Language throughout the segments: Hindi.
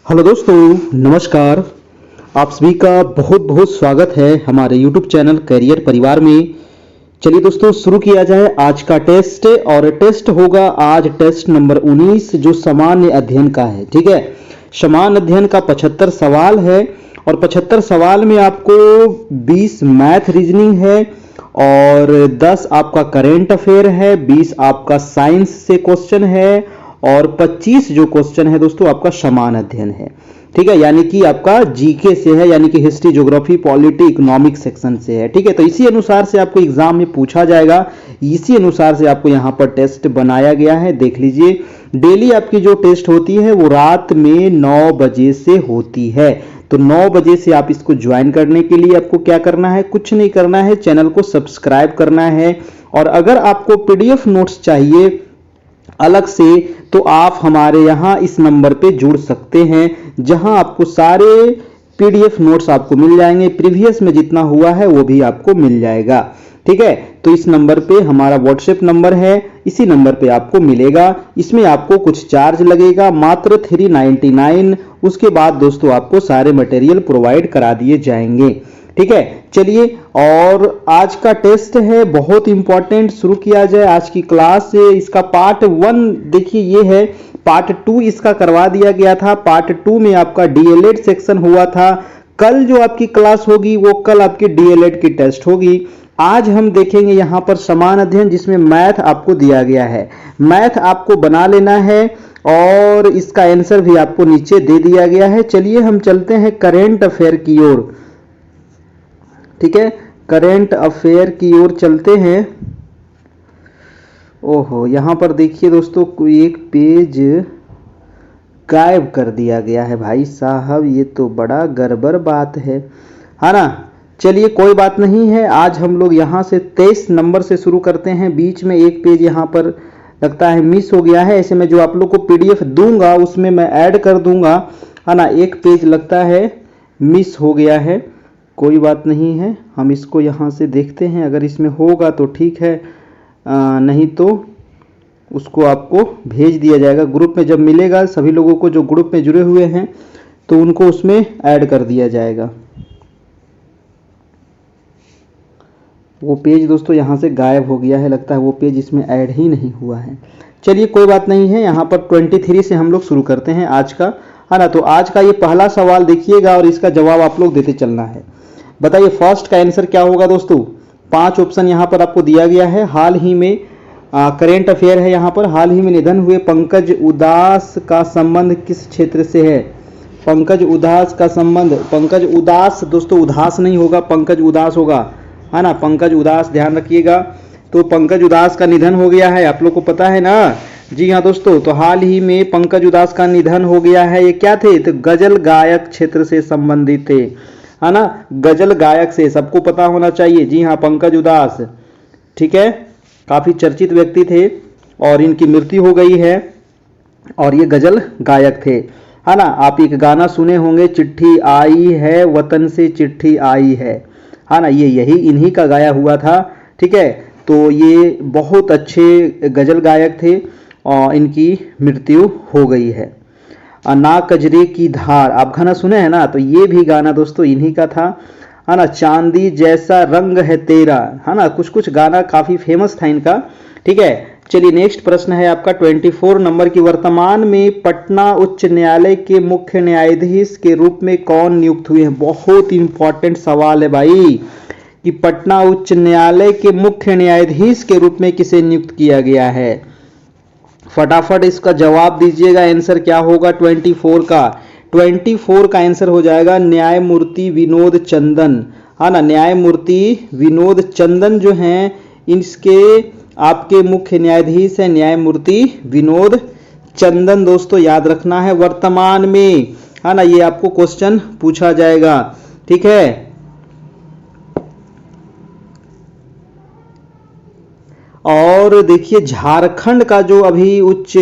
हेलो दोस्तों, नमस्कार। आप सभी का बहुत बहुत स्वागत है हमारे YouTube चैनल करियर परिवार में। चलिए दोस्तों, शुरू किया जाए आज का टेस्ट। और टेस्ट होगा आज टेस्ट नंबर 19 जो सामान्य अध्ययन का है। ठीक है, सामान्य अध्ययन का 75 सवाल है और 75 सवाल में आपको 20 मैथ रीजनिंग है और 10 आपका करेंट अफेयर है, 20 आपका साइंस से क्वेश्चन है और 25 जो क्वेश्चन है दोस्तों आपका सामान्य अध्ययन है। ठीक है, यानी कि आपका जीके से है, यानी कि history, geography, polity, economic section से है। ठीक है, तो इसी अनुसार से आपको एग्जाम में पूछा जाएगा, इसी अनुसार से आपको यहाँ पर टेस्ट बनाया गया है। देख लीजिए, डेली आपकी जो टेस्ट होती है वो रात में 9 बजे से होती है। तो 9 बजे से आप इसको ज्वाइन करने के लिए आपको क्या करना है, कुछ नहीं करना है, चैनल को सब्सक्राइब करना है। और अगर आपको पीडीएफ नोट्स चाहिए अलग से तो आप हमारे यहाँ इस नंबर पे जुड़ सकते हैं, जहां आपको सारे पीडीएफ नोट्स आपको मिल जाएंगे। प्रीवियस में जितना हुआ है वो भी आपको मिल जाएगा। ठीक है, तो इस नंबर पे हमारा व्हाट्सएप नंबर है, इसी नंबर पे आपको मिलेगा। इसमें आपको कुछ चार्ज लगेगा, मात्र 399। उसके बाद दोस्तों आपको सारे मटेरियल प्रोवाइड करा दिए जाएंगे। ठीक है, चलिए, और आज का टेस्ट है बहुत इंपॉर्टेंट। शुरू किया जाए आज की क्लास से। इसका पार्ट 1 देखिए ये है, पार्ट 2 इसका करवा दिया गया था। पार्ट 2 में आपका डीएलएड सेक्शन हुआ था। कल जो आपकी क्लास होगी वो कल आपकी डीएलएड की टेस्ट होगी। आज हम देखेंगे यहां पर समान अध्ययन, जिसमें मैथ आपको दिया गया है। मैथ आपको बना लेना है और इसका आंसर भी आपको नीचे दे दिया गया है। चलिए हम चलते हैं करेंट अफेयर की ओर। ठीक है, करेंट अफेयर की ओर चलते हैं। ओहो, यहां पर देखिए दोस्तों, कोई एक पेज गायब कर दिया गया है। भाई साहब, ये तो बड़ा गड़बड़ बात है ना। चलिए कोई बात नहीं है, आज हम लोग यहां से 23 नंबर से शुरू करते हैं। बीच में एक पेज यहां पर लगता है मिस हो गया है। ऐसे में जो आप लोग को पीडीएफ दूंगा उसमें मैं ऐड कर दूंगा, है ना। एक पेज लगता है मिस हो गया है, कोई बात नहीं है। हम इसको यहाँ से देखते हैं, अगर इसमें होगा तो ठीक है, नहीं तो उसको आपको भेज दिया जाएगा। ग्रुप में जब मिलेगा सभी लोगों को, जो ग्रुप में जुड़े हुए हैं, तो उनको उसमें ऐड कर दिया जाएगा। वो पेज दोस्तों यहाँ से गायब हो गया है, लगता है वो पेज इसमें ऐड ही नहीं हुआ है। चलिए कोई बात नहीं है, यहाँ पर 23 से हम लोग शुरू करते हैं आज का, है ना। तो आज का ये पहला सवाल देखिएगा और इसका जवाब आप लोग देते चलना है। बताइए फर्स्ट का आंसर क्या होगा दोस्तों। 5 ऑप्शन यहाँ पर आपको दिया गया है। हाल ही में करेंट अफेयर है यहाँ पर। हाल ही में निधन हुए पंकज उदास का संबंध किस क्षेत्र से है। पंकज उदास का संबंध, पंकज उदास दोस्तों, उदास नहीं होगा, पंकज उदास होगा, है ना। पंकज उदास, ध्यान रखिएगा। तो पंकज उदास का निधन हो गया है, आप लोग को पता है ना। जी हाँ दोस्तों, तो हाल ही में पंकज उदास का निधन हो गया है। ये क्या थे, तो गजल गायक क्षेत्र से संबंधित थे, है ना। गजल गायक से सबको पता होना चाहिए। जी हाँ, पंकज उदास, ठीक है, काफी चर्चित व्यक्ति थे और इनकी मृत्यु हो गई है। और ये गजल गायक थे, है ना। आप एक गाना सुने होंगे, चिट्ठी आई है वतन से चिट्ठी आई है ना। ये यही इन्हीं का गाया हुआ था। ठीक है, तो ये बहुत अच्छे गजल गायक थे और इनकी मृत्यु हो गई है। ना कजरे की धार, आप गाना सुने हैं ना, तो ये भी गाना दोस्तों इन्हीं का था, है ना। चांदी जैसा रंग है तेरा, है ना। कुछ कुछ गाना काफी फेमस था इनका। ठीक है, चलिए नेक्स्ट प्रश्न है आपका 24 नंबर की। वर्तमान में पटना उच्च न्यायालय के मुख्य न्यायाधीश के रूप में कौन नियुक्त हुए हैं। बहुत इंपॉर्टेंट सवाल है भाई, कि पटना उच्च न्यायालय के मुख्य न्यायाधीश के रूप में किसे नियुक्त किया गया है। फटाफट इसका जवाब दीजिएगा। आंसर क्या होगा 24 का। 24 का आंसर हो जाएगा न्यायमूर्ति विनोद चंदन, है ना। न्यायमूर्ति विनोद चंदन जो हैं, इसके आपके मुख्य न्यायाधीश है न्यायमूर्ति विनोद चंदन। दोस्तों याद रखना है, वर्तमान में, है ना। ये आपको क्वेश्चन पूछा जाएगा। ठीक है, और देखिए झारखंड का जो अभी उच्च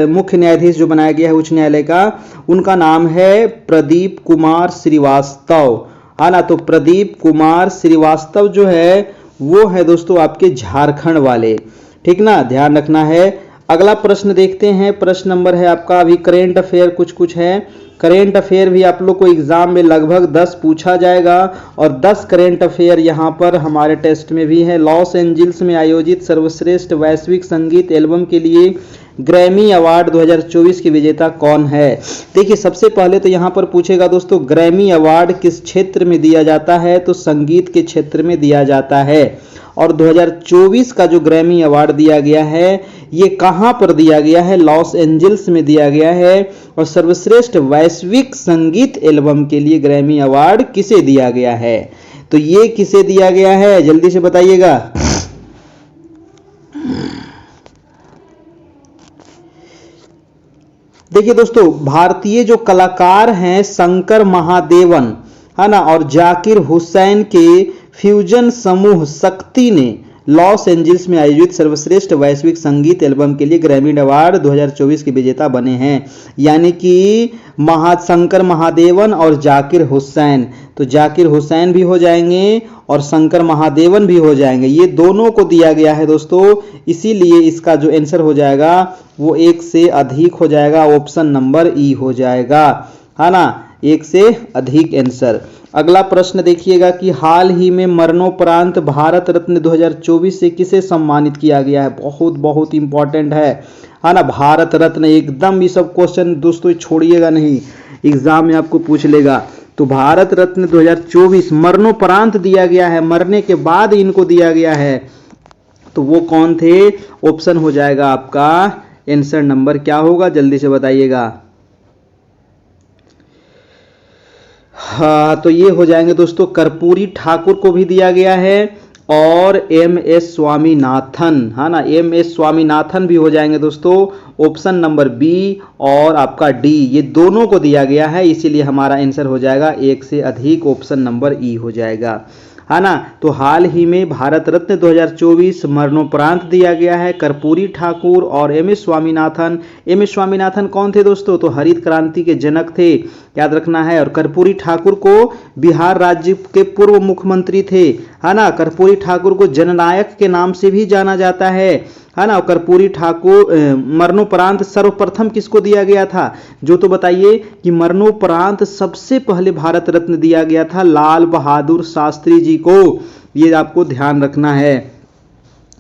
मुख्य न्यायाधीश जो बनाया गया है उच्च न्यायालय का, उनका नाम है प्रदीप कुमार श्रीवास्तव, है ना। तो प्रदीप कुमार श्रीवास्तव जो है वो है दोस्तों आपके झारखंड वाले। ठीक ना, ध्यान रखना है। अगला प्रश्न देखते हैं। प्रश्न नंबर है आपका, अभी करेंट अफेयर कुछ कुछ है। करेंट अफेयर भी आप लोग को एग्जाम में लगभग 10 पूछा जाएगा और 10 करेंट अफेयर यहाँ पर हमारे टेस्ट में भी है। लॉस एंजल्स में आयोजित सर्वश्रेष्ठ वैश्विक संगीत एल्बम के लिए ग्रैमी अवार्ड 2024 की विजेता कौन है। देखिए सबसे पहले तो यहाँ पर पूछेगा दोस्तों ग्रैमी अवार्ड किस क्षेत्र में दिया जाता है, तो संगीत के क्षेत्र में दिया जाता है। और 2024 का जो ग्रैमी अवार्ड दिया गया है ये कहाँ पर दिया गया है, लॉस एंजल्स में दिया गया है। और सर्वश्रेष्ठ वैश्विक संगीत एल्बम के लिए ग्रैमी अवार्ड किसे दिया गया है, तो ये किसे दिया गया है जल्दी से बताइएगा। देखिए दोस्तों भारतीय जो कलाकार हैं शंकर महादेवन है ना और जाकिर हुसैन के फ्यूजन समूह शक्ति ने लॉस एंजल्स में आयोजित सर्वश्रेष्ठ वैश्विक संगीत एल्बम के लिए ग्रैमी अवार्ड 2024 के विजेता बने हैं। यानी कि शंकर महादेवन और जाकिर हुसैन, तो जाकिर हुसैन भी हो जाएंगे और शंकर महादेवन भी हो जाएंगे, ये दोनों को दिया गया है दोस्तों। इसीलिए इसका जो आंसर हो जाएगा वो 1 से अधिक हो जाएगा, ऑप्शन नंबर ई हो जाएगा, है ना, 1 से अधिक आंसर। अगला प्रश्न देखिएगा कि हाल ही में मरणोपरांत भारत रत्न 2024 से किसे सम्मानित किया गया है। बहुत बहुत इंपॉर्टेंट है ना, भारत रत्न एकदम ये सब क्वेश्चन दोस्तों छोड़िएगा नहीं, एग्जाम में आपको पूछ लेगा। तो भारत रत्न 2024 मरणोपरांत दिया गया है, मरने के बाद इनको दिया गया है, तो वो कौन थे, ऑप्शन हो जाएगा आपका आंसर नंबर क्या होगा जल्दी से बताइएगा। हाँ तो ये हो जाएंगे दोस्तों कर्पूरी ठाकुर को भी दिया गया है और MS स्वामीनाथन, है ना, MS स्वामीनाथन भी हो जाएंगे दोस्तों, ऑप्शन नंबर बी और आपका डी, ये दोनों को दिया गया है। इसीलिए हमारा आंसर हो जाएगा 1 से अधिक, ऑप्शन नंबर ई हो जाएगा, है ना। तो हाल ही में भारत रत्न 2024 मरणोपरांत दिया गया है कर्पूरी ठाकुर और MS स्वामीनाथन। MS स्वामीनाथन कौन थे दोस्तों, तो हरित क्रांति के जनक थे, याद रखना है। और कर्पूरी ठाकुर को बिहार राज्य के पूर्व मुख्यमंत्री थे, है ना। कर्पूरी ठाकुर को जननायक के नाम से भी जाना जाता है ना। कर्पूरी ठाकुर मरणोपरांत सर्वप्रथम किसको दिया गया था, जो तो बताइए कि मरणोपरांत सबसे पहले भारत रत्न दिया गया था लाल बहादुर शास्त्री जी को, ये आपको ध्यान रखना है,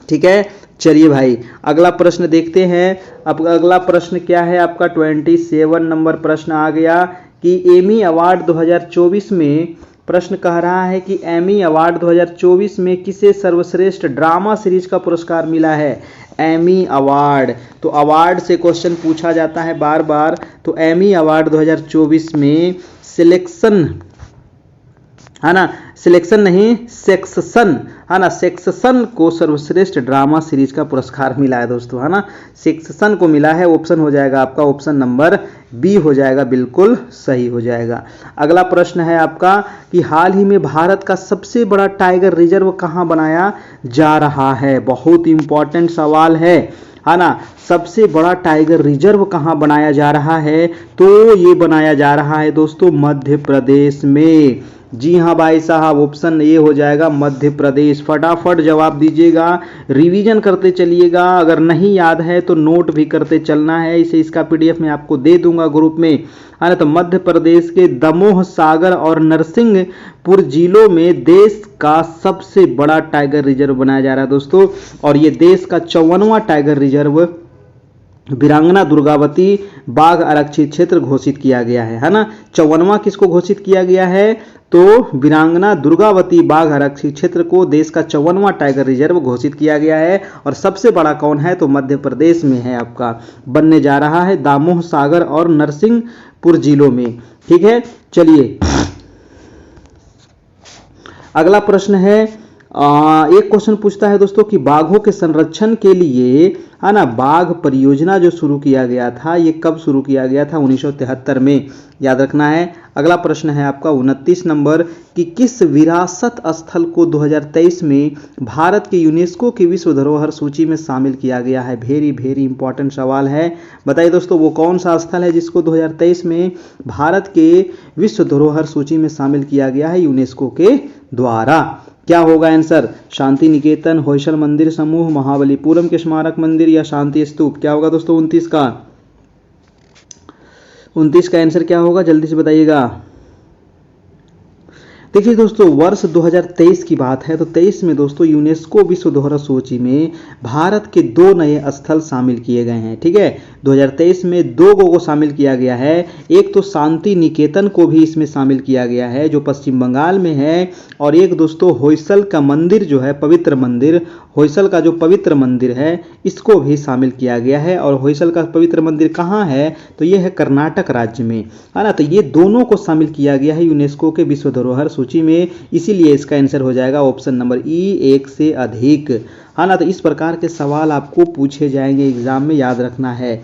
ठीक है। चलिए भाई अगला प्रश्न देखते हैं। अब अगला प्रश्न क्या है आपका 27 नंबर प्रश्न आ गया कि एमी अवार्ड 2024 में, प्रश्न कह रहा है कि एमी अवार्ड 2024 में किसे सर्वश्रेष्ठ ड्रामा सीरीज का पुरस्कार मिला है। एमी अवार्ड, तो अवार्ड से क्वेश्चन पूछा जाता है बार बार, तो एमी अवार्ड 2024 में सिलेक्शन, है ना, सिलेक्शन नहीं सेक्शन, है ना, सेक्शन को सर्वश्रेष्ठ ड्रामा सीरीज का पुरस्कार मिला है दोस्तों, है ना, सेक्शन को मिला है। ऑप्शन हो जाएगा आपका ऑप्शन नंबर बी हो जाएगा, बिल्कुल सही हो जाएगा। अगला प्रश्न है आपका कि हाल ही में भारत का सबसे बड़ा टाइगर रिजर्व कहाँ बनाया जा रहा है। बहुत इंपॉर्टेंट सवाल है ना, सबसे बड़ा टाइगर रिजर्व कहाँ बनाया जा रहा है, तो ये बनाया जा रहा है दोस्तों मध्य प्रदेश में। जी हाँ भाई साहब, ऑप्शन ए हो जाएगा मध्य प्रदेश। फटाफट जवाब दीजिएगा, रिवीजन करते चलिएगा, अगर नहीं याद है तो नोट भी करते चलना है। इसे इसका PDF मैं आपको दे दूंगा ग्रुप में, है ना। तो मध्य प्रदेश के दमोह, सागर और नरसिंहपुर जिलों में देश का सबसे बड़ा टाइगर रिजर्व बनाया जा रहा है दोस्तों, और ये देश का 54वां टाइगर रिजर्व वीरांगना दुर्गावती बाघ आरक्षित क्षेत्र घोषित किया गया है ना। 54वां किसको घोषित किया गया है, तो वीरांगना दुर्गावती बाघ आरक्षित क्षेत्र को देश का 54वां टाइगर रिजर्व घोषित किया गया है। और सबसे बड़ा कौन है, तो मध्य प्रदेश में है आपका, बनने जा रहा है दामोह, सागर और नरसिंहपुर जिलों में, ठीक है। चलिए अगला प्रश्न है, एक क्वेश्चन पूछता है दोस्तों कि बाघों के संरक्षण के लिए, है ना, बाघ परियोजना जो शुरू किया गया था ये कब शुरू किया गया था, 1973 में, याद रखना है। अगला प्रश्न है आपका 29 नंबर कि किस विरासत स्थल को 2023 में भारत के यूनेस्को की विश्व धरोहर सूची में शामिल किया गया है। वेरी वेरी इंपॉर्टेंट सवाल है, बताइए दोस्तों वो कौन सा स्थल है जिसको 2023 में भारत के विश्व धरोहर सूची में शामिल किया गया है यूनेस्को के द्वारा। क्या होगा आंसर, शांति निकेतन, होयसल मंदिर समूह, महाबलीपुरम के स्मारक मंदिर या शांति स्तूप। क्या होगा दोस्तों 29 का, 29 का आंसर क्या होगा, जल्दी से बताइएगा। देखिए दोस्तों, वर्ष 2023 की बात है तो 23 में दोस्तों यूनेस्को विश्व धरोहर सूची में भारत के 2 नए स्थल शामिल किए गए हैं। ठीक है, 2023 में 2 को शामिल किया गया है। एक तो शांति निकेतन को भी इसमें शामिल किया गया है जो पश्चिम बंगाल में है, और एक दोस्तों होयसल का मंदिर जो है, पवित्र मंदिर, होयसल का जो पवित्र मंदिर है इसको भी शामिल किया गया है। और होयसल का पवित्र मंदिर कहाँ है, तो ये है कर्नाटक राज्य में, है ना। तो ये दोनों को शामिल किया गया है यूनेस्को के विश्व धरोहर सूची में, इसीलिए इसका आंसर हो जाएगा ऑप्शन नंबर ई, 1 से अधिक, है ना। तो इस प्रकार के सवाल आपको पूछे जाएंगे एग्जाम में, याद रखना है।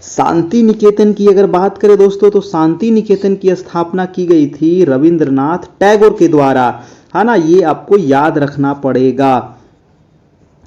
शांति निकेतन की अगर बात करें दोस्तों, तो शांति निकेतन की स्थापना की गई थी रविंद्रनाथ टैगोर के द्वारा, है ना। ये आपको याद रखना पड़ेगा,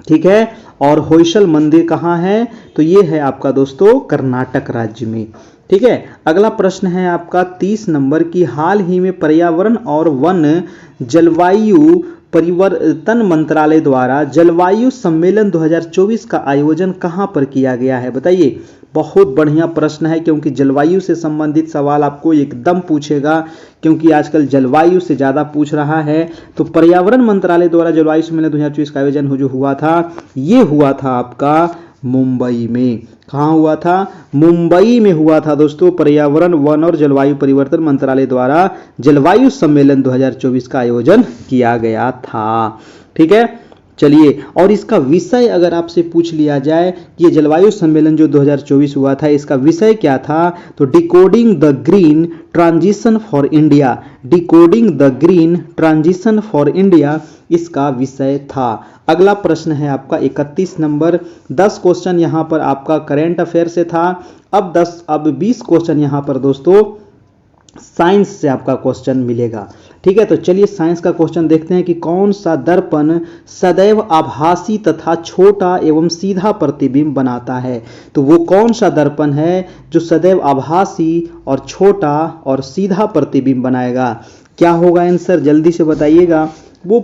ठीक है। और होयसल मंदिर कहाँ है, तो ये है आपका दोस्तों कर्नाटक राज्य में, ठीक है। अगला प्रश्न है आपका 30 नंबर की, हाल ही में पर्यावरण और वन जलवायु परिवर्तन मंत्रालय द्वारा जलवायु सम्मेलन 2024 का आयोजन कहां पर किया गया है, बताइए। बहुत बढ़िया प्रश्न है, क्योंकि जलवायु से संबंधित सवाल आपको एकदम पूछेगा, क्योंकि आजकल जलवायु से ज़्यादा पूछ रहा है। तो पर्यावरण मंत्रालय द्वारा जलवायु सम्मेलन 2024 का आयोजन जो हुआ था, ये हुआ था आपका मुंबई में। कहाँ हुआ था, मुंबई में हुआ था दोस्तों। पर्यावरण, वन और जलवायु परिवर्तन मंत्रालय द्वारा जलवायु सम्मेलन 2024 का आयोजन किया गया था, ठीक है। चलिए, और इसका विषय अगर आपसे पूछ लिया जाए कि ये जलवायु सम्मेलन जो 2024 हुआ था इसका विषय क्या था, तो decoding the green transition for India, decoding the green transition for India इसका विषय था। अगला प्रश्न है आपका 31 नंबर, 10 क्वेश्चन यहाँ पर आपका करेंट अफेयर से था। अब 20 क्वेश्चन यहाँ पर दोस्तों साइंस से आपका क्वेश्चन मिलेगा, ठीक है। तो चलिए साइंस का क्वेश्चन देखते हैं कि कौन सा दर्पण सदैव आभासी तथा छोटा एवं सीधा प्रतिबिंब बनाता है। तो वो कौन सा दर्पण है जो सदैव आभासी और छोटा और सीधा प्रतिबिंब बनाएगा, क्या होगा आंसर, जल्दी से बताइएगा। वो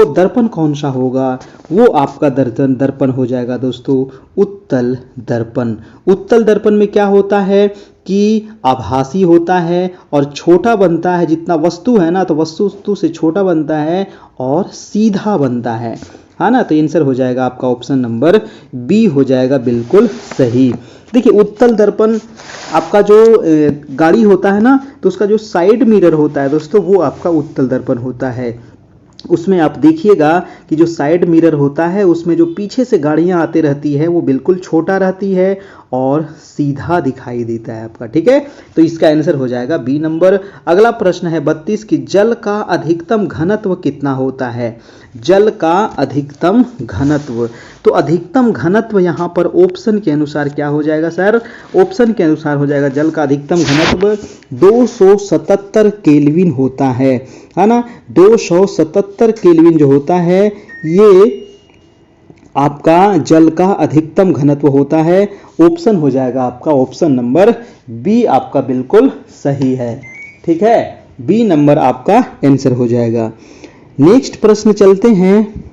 दर्पण कौन सा होगा, वो आपका दर्पण हो जाएगा दोस्तों उत्तल दर्पण। उत्तल दर्पण में क्या होता है कि आभासी होता है और छोटा बनता है, जितना वस्तु है ना तो वस्तु से छोटा बनता है और सीधा बनता है ना। तो आंसर हो जाएगा आपका ऑप्शन नंबर बी हो जाएगा बिल्कुल सही। देखिए उत्तल दर्पण आपका जो गाड़ी होता है ना, तो उसका जो साइड मिरर होता है दोस्तों वो आपका उत्तल दर्पण होता है। उसमें आप देखिएगा कि जो साइड मिरर होता है उसमें जो पीछे से गाड़ियां आती रहती है वो बिल्कुल छोटा रहती है और सीधा दिखाई देता है आपका, ठीक है। तो इसका आंसर हो जाएगा बी नंबर। अगला प्रश्न है 32 की, जल का अधिकतम घनत्व कितना होता है, जल का अधिकतम घनत्व। तो अधिकतम घनत्व यहाँ पर ऑप्शन के अनुसार क्या हो जाएगा सर, ऑप्शन के अनुसार हो जाएगा जल का अधिकतम घनत्व 277 केल्विन होता है ना। 277 केल्विन जो होता है ये आपका जल का अधिकतम घनत्व होता है। ऑप्शन हो जाएगा आपका ऑप्शन नंबर बी आपका बिल्कुल सही है, ठीक है। बी नंबर आपका आंसर हो जाएगा। नेक्स्ट प्रश्न चलते हैं,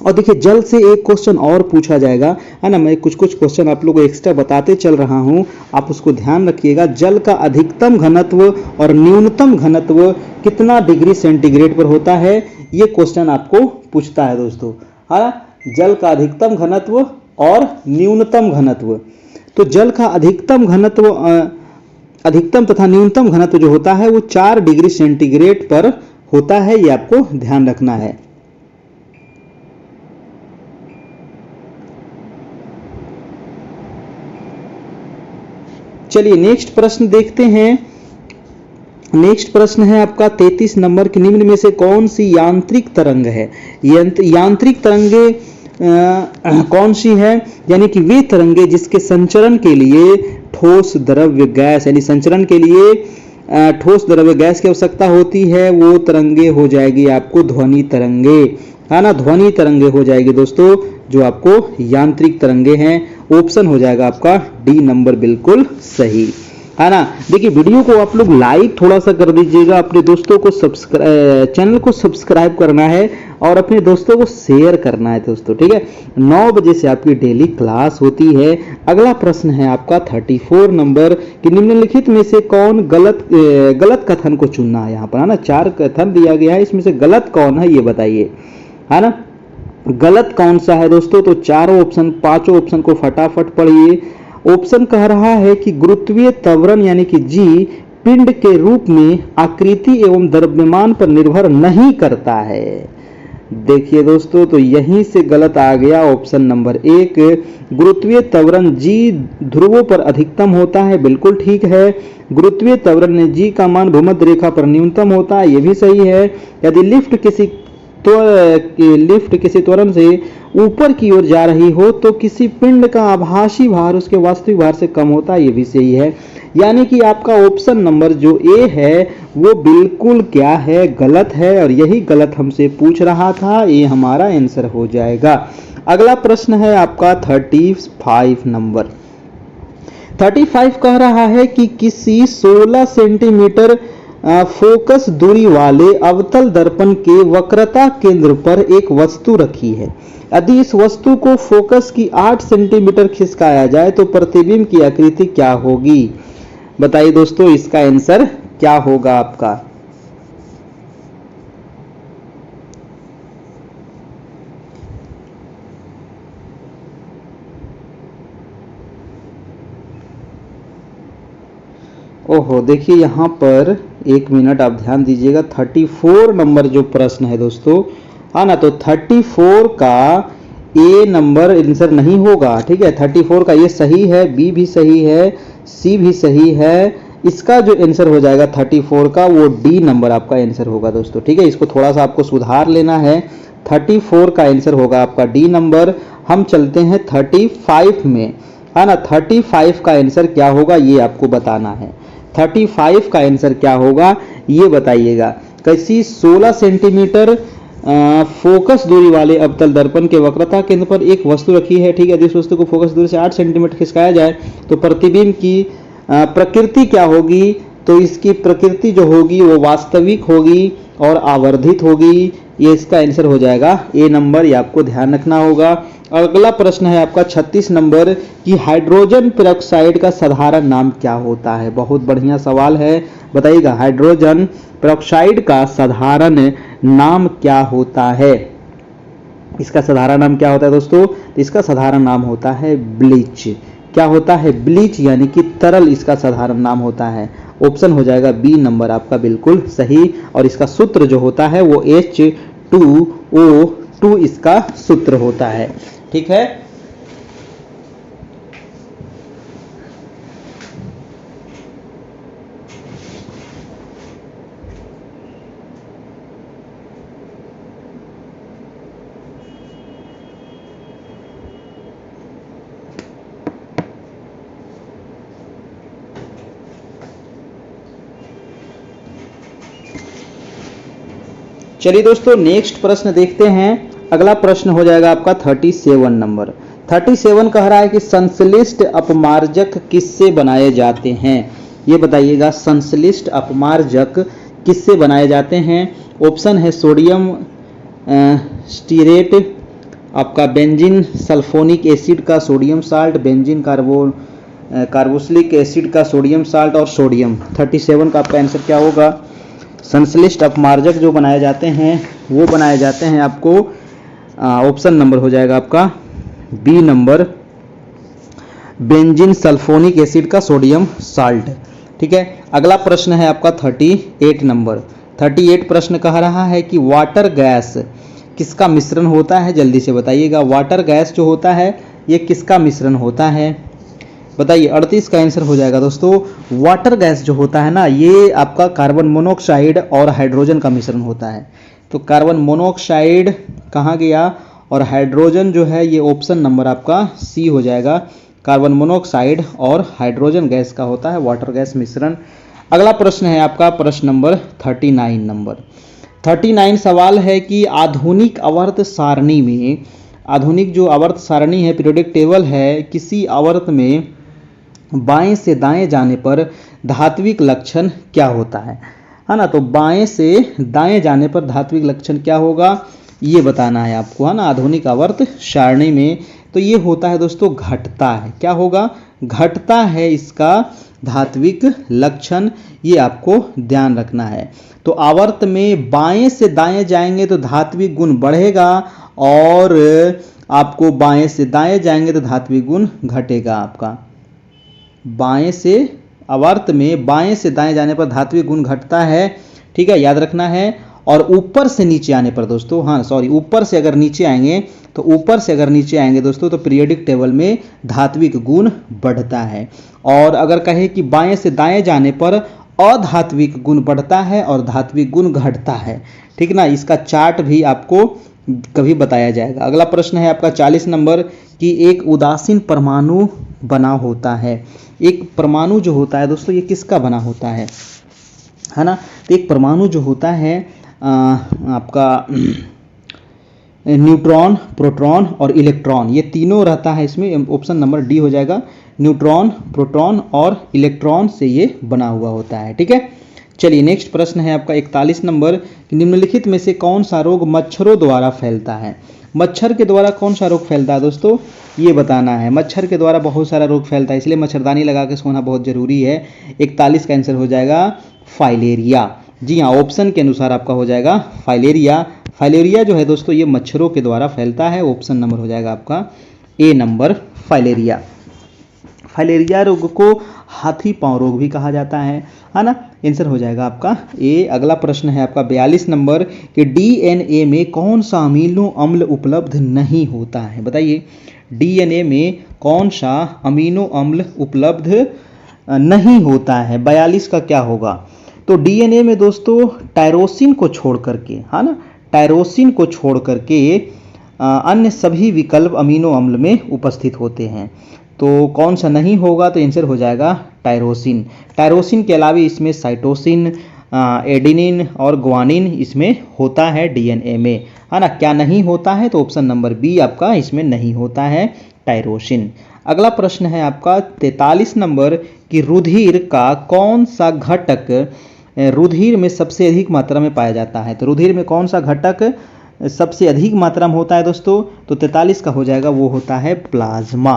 और देखिए जल से एक क्वेश्चन और पूछा जाएगा, है ना। मैं कुछ क्वेश्चन आप लोगों को एक्स्ट्रा बताते चल रहा हूं, आप उसको ध्यान रखिएगा। जल का अधिकतम घनत्व और न्यूनतम घनत्व कितना डिग्री सेंटीग्रेड पर होता है, ये क्वेश्चन आपको पूछता है दोस्तों, है ना। जल का अधिकतम घनत्व और न्यूनतम घनत्व, तो जल का अधिकतम घनत्व अधिकतम तथा न्यूनतम घनत्व जो होता है वो 4 डिग्री सेंटीग्रेड पर होता है, ये आपको ध्यान रखना है। चलिए नेक्स्ट प्रश्न देखते हैं। नेक्स्ट प्रश्न है आपका 33 नंबर की, निम्न में से कौन सी यांत्रिक तरंग है, यांत्रिक तरंगे कौन सी है, यानी कि वे तरंगे जिसके संचरण के लिए ठोस द्रव्य गैस, यानी संचरण के लिए ठोस द्रव्य गैस की आवश्यकता होती है, वो तरंगे हो जाएगी आपको ध्वनि तरंगे, है ना। ध्वनि तरंगे हो जाएगी दोस्तों जो आपको यांत्रिक तरंगे हैं। ऑप्शन हो जाएगा आपका डी नंबर बिल्कुल सही। है ना। देखिए वीडियो को आप लोग लाइक थोड़ा सा कर दीजिएगा, अपने दोस्तों को चैनल को सब्सक्राइब करना है और अपने दोस्तों को शेयर करना है दोस्तों, ठीक है। 9 बजे से आपकी डेली क्लास होती है। अगला प्रश्न है आपका 34 नंबर कि निम्नलिखित में से कौन गलत कथन को चुनना है। यहाँ पर है ना 4 कथन दिया गया है, इसमें से गलत कौन है ये बताइए, है ना। गलत कौन सा है दोस्तों, तो चारों ऑप्शन, पांचों ऑप्शन को फटाफट पढ़िए। ऑप्शन कह रहा है कि गुरुत्वीय त्वरण यानी कि जी पिंड के रूप में आकृति एवं द्रव्यमान पर निर्भर नहीं करता है। देखिए दोस्तों, तो यहीं से गलत आ गया ऑप्शन नंबर 1। गुरुत्वीय त्वरण जी ध्रुवों पर अधिकतम होता है, बिल्कुल ठीक है। गुरुत्वीय त्वरण में जी का मान भूमध्य रेखा पर न्यूनतम होता है, ये भी सही है। यदि लिफ्ट किसी त्वरण से ऊपर की ओर जा रही हो तो किसी पिंड का आभासी भार उसके वास्तविक भार से कम होता है, ये भी सही है। यानी कि आपका ऑप्शन नंबर जो ए है वो बिल्कुल क्या है, गलत है, और यही गलत हमसे पूछ रहा था, ये हमारा आंसर हो जाएगा। अगला प्रश्न है आपका 35 नंबर। 35 कह रहा है कि किसी 16 सेंटीमीटर फोकस दूरी वाले अवतल दर्पण के वक्रता केंद्र पर एक वस्तु रखी है। यदि इस वस्तु को फोकस की 8 सेंटीमीटर खिसकाया जाए तो प्रतिबिंब की आकृति क्या होगी। बताइए दोस्तों, इसका आंसर क्या होगा आपका। ओहो, देखिए यहाँ पर 1 मिनट आप ध्यान दीजिएगा। 34 नंबर जो प्रश्न है दोस्तों, हाँ ना, तो 34 का ए नंबर आंसर नहीं होगा, ठीक है। 34 का ये सही है, बी भी सही है, सी भी सही है। इसका जो आंसर हो जाएगा 34 का वो डी नंबर आपका आंसर होगा दोस्तों, ठीक है। इसको थोड़ा सा आपको सुधार लेना है। 34 का आंसर होगा आपका डी नंबर। हम चलते हैं 35 में, है ना। 35 का आंसर क्या होगा ये आपको बताना है। 35 का आंसर क्या होगा ये बताइएगा। किसी 16 सेंटीमीटर फोकस दूरी वाले अवतल दर्पण के वक्रता केंद्र पर एक वस्तु रखी है, ठीक है। जिस वस्तु को फोकस दूरी से 8 सेंटीमीटर खिसकाया जाए तो प्रतिबिंब की प्रकृति क्या होगी, तो इसकी प्रकृति जो होगी वो वास्तविक होगी और आवर्धित होगी। ये इसका आंसर हो जाएगा ए नंबर, ये आपको ध्यान रखना होगा। अगला प्रश्न है आपका 36 नंबर कि हाइड्रोजन पेरोक्साइड का साधारण नाम क्या होता है। बहुत बढ़िया सवाल है, बताइएगा हाइड्रोजन पेरोक्साइड का साधारण नाम क्या होता है। इसका साधारण नाम क्या होता है दोस्तों, तो इसका साधारण नाम होता है ब्लीच। क्या होता है, ब्लीच, यानी कि तरल इसका साधारण नाम होता है। ऑप्शन हो जाएगा बी नंबर आपका बिल्कुल सही। और इसका सूत्र जो होता है वो H2O2 इसका सूत्र होता है, ठीक है। चलिए दोस्तों, नेक्स्ट प्रश्न देखते हैं। अगला प्रश्न हो जाएगा आपका 37 नंबर। 37 कह रहा है कि संश्लिष्ट अपमार्जक किससे बनाए जाते हैं, ये बताइएगा। संश्लिष्ट अपमार्जक किससे बनाए जाते हैं। ऑप्शन है सोडियम स्टीरेट, आपका बेंजीन सल्फोनिक एसिड का sodium salt, benzene carboxylic acid का सोडियम साल्ट और सोडियम। 37 का आपका आंसर क्या होगा। संश्लिष्ट अपमार्जक जो बनाए जाते हैं वो बनाए जाते हैं आपको, ऑप्शन नंबर हो जाएगा आपका B number, benzene sulphonic acid का सोडियम साल्ट, ठीक है। अगला प्रश्न है आपका 38 नंबर। 38 प्रश्न कह रहा है कि वाटर गैस किसका मिश्रण होता है, जल्दी से बताइएगा। वाटर गैस जो होता है ये किसका मिश्रण होता है, बताइए। 38 का आंसर हो जाएगा दोस्तों, वाटर गैस जो होता है ना ये आपका कार्बन मोनोऑक्साइड और हाइड्रोजन का मिश्रण होता है। तो कार्बन मोनोऑक्साइड कहाँ गया, और हाइड्रोजन जो है ये ऑप्शन नंबर आपका सी हो जाएगा। कार्बन मोनोऑक्साइड और हाइड्रोजन गैस का होता है वाटर गैस मिश्रण। अगला प्रश्न है आपका प्रश्न नंबर 39 नंबर। 39 सवाल है कि आधुनिक आवर्त सारणी में, आधुनिक जो आवर्त सारणी है पीरियोडिक टेबल है, किसी आवर्त में बाएं से दाएं जाने पर धात्विक लक्षण क्या होता है ना। तो बाएं से दाएं जाने पर धात्विक लक्षण क्या होगा ये बताना है आपको, है ना। आधुनिक आवर्त सारणी में तो ये होता है दोस्तों घटता है, क्या होगा, घटता है इसका धात्विक लक्षण, ये आपको ध्यान रखना है। तो आवर्त में बाएं से दाएं जाएंगे तो धात्विक गुण बढ़ेगा और आपको बाएं से दाएं जाएंगे तो धात्विक गुण घटेगा आपका। बाएं से आवर्त में बाएं से दाएं जाने पर धात्विक गुण घटता है, ठीक है, याद रखना है। और ऊपर से नीचे आने पर दोस्तों, हाँ सॉरी, ऊपर से अगर नीचे आएंगे तो ऊपर से अगर नीचे आएंगे दोस्तों तो पीरियोडिक टेबल में धात्विक गुण बढ़ता है। और अगर कहें कि बाएं से दाएं जाने पर अधात्विक गुण बढ़ता है और धात्विक गुण घटता है, ठीक ना। इसका चार्ट भी आपको कभी बताया जाएगा। अगला प्रश्न है आपका 40 नंबर कि एक उदासीन परमाणु बना होता है। एक परमाणु जो होता है दोस्तों ये किसका बना होता है ना। तो एक परमाणु जो होता है आपका न्यूट्रॉन, प्रोटॉन और इलेक्ट्रॉन, ये तीनों रहता है इसमें। ऑप्शन नंबर डी हो जाएगा। न्यूट्रॉन, प्रोटॉन और इलेक्ट्रॉन से ये बना हुआ होता है, ठीक है। चलिए नेक्स्ट प्रश्न है आपका 41 नंबर, निम्नलिखित में से कौन सा रोग मच्छरों द्वारा फैलता है। मच्छर के द्वारा कौन सा रोग फैलता है दोस्तों ये बताना है। मच्छर के द्वारा बहुत सारा रोग फैलता है, इसलिए मच्छरदानी लगा के सोना बहुत जरूरी है। 41 का आंसर हो जाएगा फाइलेरिया। जी हाँ, ऑप्शन के अनुसार आपका हो जाएगा फाइलेरिया। फाइलेरिया जो है दोस्तों ये मच्छरों के द्वारा फैलता है। ऑप्शन नंबर हो जाएगा आपका ए नंबर फाइलेरिया। फाइलेरिया रोग को हाथी पांव रोग भी कहा जाता है ना। आंसर हो जाएगा आपका ए। अगला प्रश्न है आपका 42 नंबर कि डीएनए में कौन सा अमीनो अम्ल उपलब्ध नहीं होता है। बताइए डीएनए में कौन सा अमीनो अम्ल उपलब्ध नहीं होता है। 42 का क्या होगा, तो डीएनए में दोस्तों टायरोसिन को छोड़ करके, है ना, टायरोसिन को छोड़ करके अन्य सभी विकल्प अमीनो अम्ल में उपस्थित होते हैं। तो कौन सा नहीं होगा, तो आंसर हो जाएगा टायरोसिन। टायरोसिन के अलावा इसमें साइटोसिन, एडेनिन और ग्वानिन इसमें होता है डीएनए में, है ना। क्या नहीं होता है, तो ऑप्शन नंबर बी आपका इसमें नहीं होता है टायरोसिन। अगला प्रश्न है आपका 43 नंबर कि रुधिर का कौन सा घटक रुधिर में सबसे अधिक मात्रा में पाया जाता है। तो रुधिर में कौन सा घटक सबसे अधिक मात्रा में होता है दोस्तों, तो 43 का हो जाएगा वो होता है प्लाज्मा,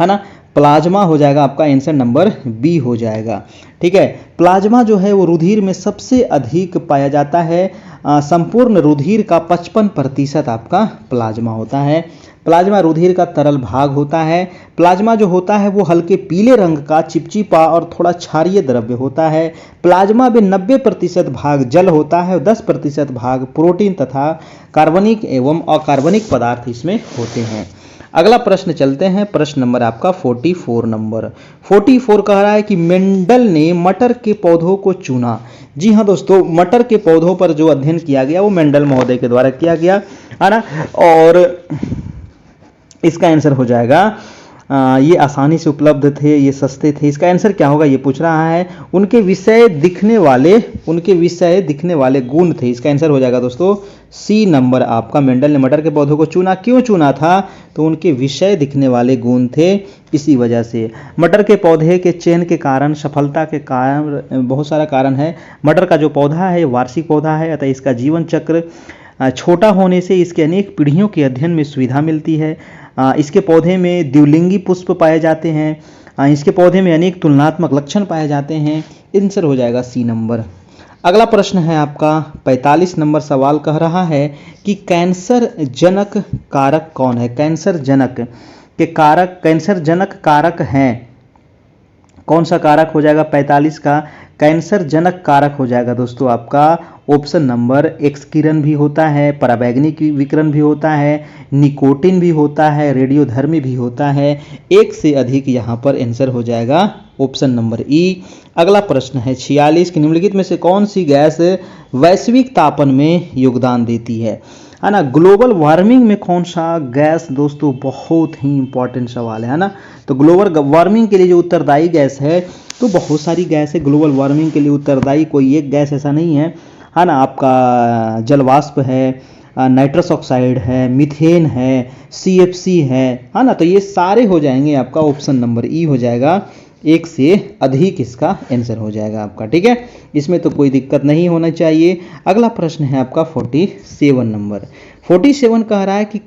है ना। प्लाज्मा हो जाएगा आपका आंसर नंबर बी हो जाएगा, ठीक है। प्लाज्मा जो है वो रुधिर में सबसे अधिक पाया जाता है। संपूर्ण रुधिर का 55% आपका प्लाज्मा होता है। प्लाज्मा रुधिर का तरल भाग होता है। प्लाज्मा जो होता है वो हल्के पीले रंग का चिपचिपा और थोड़ा क्षारीय द्रव्य होता है। प्लाज्मा में 90% भाग जल होता है और 10% भाग प्रोटीन तथा कार्बनिक एवं अकार्बनिक पदार्थ इसमें होते हैं। अगला प्रश्न चलते हैं, प्रश्न नंबर आपका 44 नंबर। 44 कह रहा है कि मेंडल ने मटर के पौधों को चुना। जी हाँ दोस्तों, मटर के पौधों पर जो अध्ययन किया गया वो मेंडल महोदय के द्वारा किया गया, है ना। और इसका आंसर हो जाएगा ये आसानी से उपलब्ध थे, ये सस्ते थे। इसका आंसर क्या होगा ये पूछ रहा है। उनके विषय दिखने वाले गुण थे। इसका आंसर हो जाएगा दोस्तों सी नंबर आपका। मेंडल ने मटर के पौधों को चुना, क्यों चुना था, तो उनके विषय दिखने वाले गुण थे, इसी वजह से। मटर के पौधे के चयन के कारण, सफलता के कारण बहुत सारा कारण है। मटर का जो पौधा है वार्षिक पौधा है, अतः इसका जीवन चक्र छोटा होने से इसके अनेक पीढ़ियों के अध्ययन में सुविधा मिलती है। इसके पौधे में द्विलिंगी पुष्प पाए जाते हैं। इसके पौधे में अनेक तुलनात्मक लक्षण पाए जाते हैं। आंसर हो जाएगा सी नंबर। अगला प्रश्न है आपका 45 नंबर। सवाल कह रहा है कि कैंसर जनक कारक कौन है। कैंसर जनक कारक हैं, कौन सा कारक हो जाएगा 45 का। कैंसर जनक कारक हो जाएगा दोस्तों आपका ऑप्शन नंबर एक्स किरण भी होता है, पराबैंगनी विकिरण भी होता है, निकोटिन भी होता है, रेडियोधर्मी भी होता है। एक से अधिक यहाँ पर आंसर हो जाएगा ऑप्शन नंबर ई। अगला प्रश्न है 46 कि निम्नलिखित में से कौन सी गैस वैश्विक तापन में योगदान देती है ना। ग्लोबल वार्मिंग में कौन सा गैस दोस्तों, बहुत ही इंपॉर्टेंट सवाल है ना। तो ग्लोबल वार्मिंग के लिए जो उत्तरदायी गैस है, तो बहुत सारी गैस है ग्लोबल वार्मिंग के लिए उत्तरदायी, कोई एक गैस ऐसा नहीं है ना। आपका जलवाष्प है, नाइट्रस ऑक्साइड है, मीथेन है, CFC है ना। तो ये सारे हो जाएंगे आपका, ऑप्शन नंबर ई हो जाएगा, एक से अधिक इसका आंसर हो जाएगा आपका। ठीक है, इसमें तो कोई दिक्कत नहीं होना चाहिए। अगला प्रश्न है आपका 47 नंबर। 47 कह रहा है कि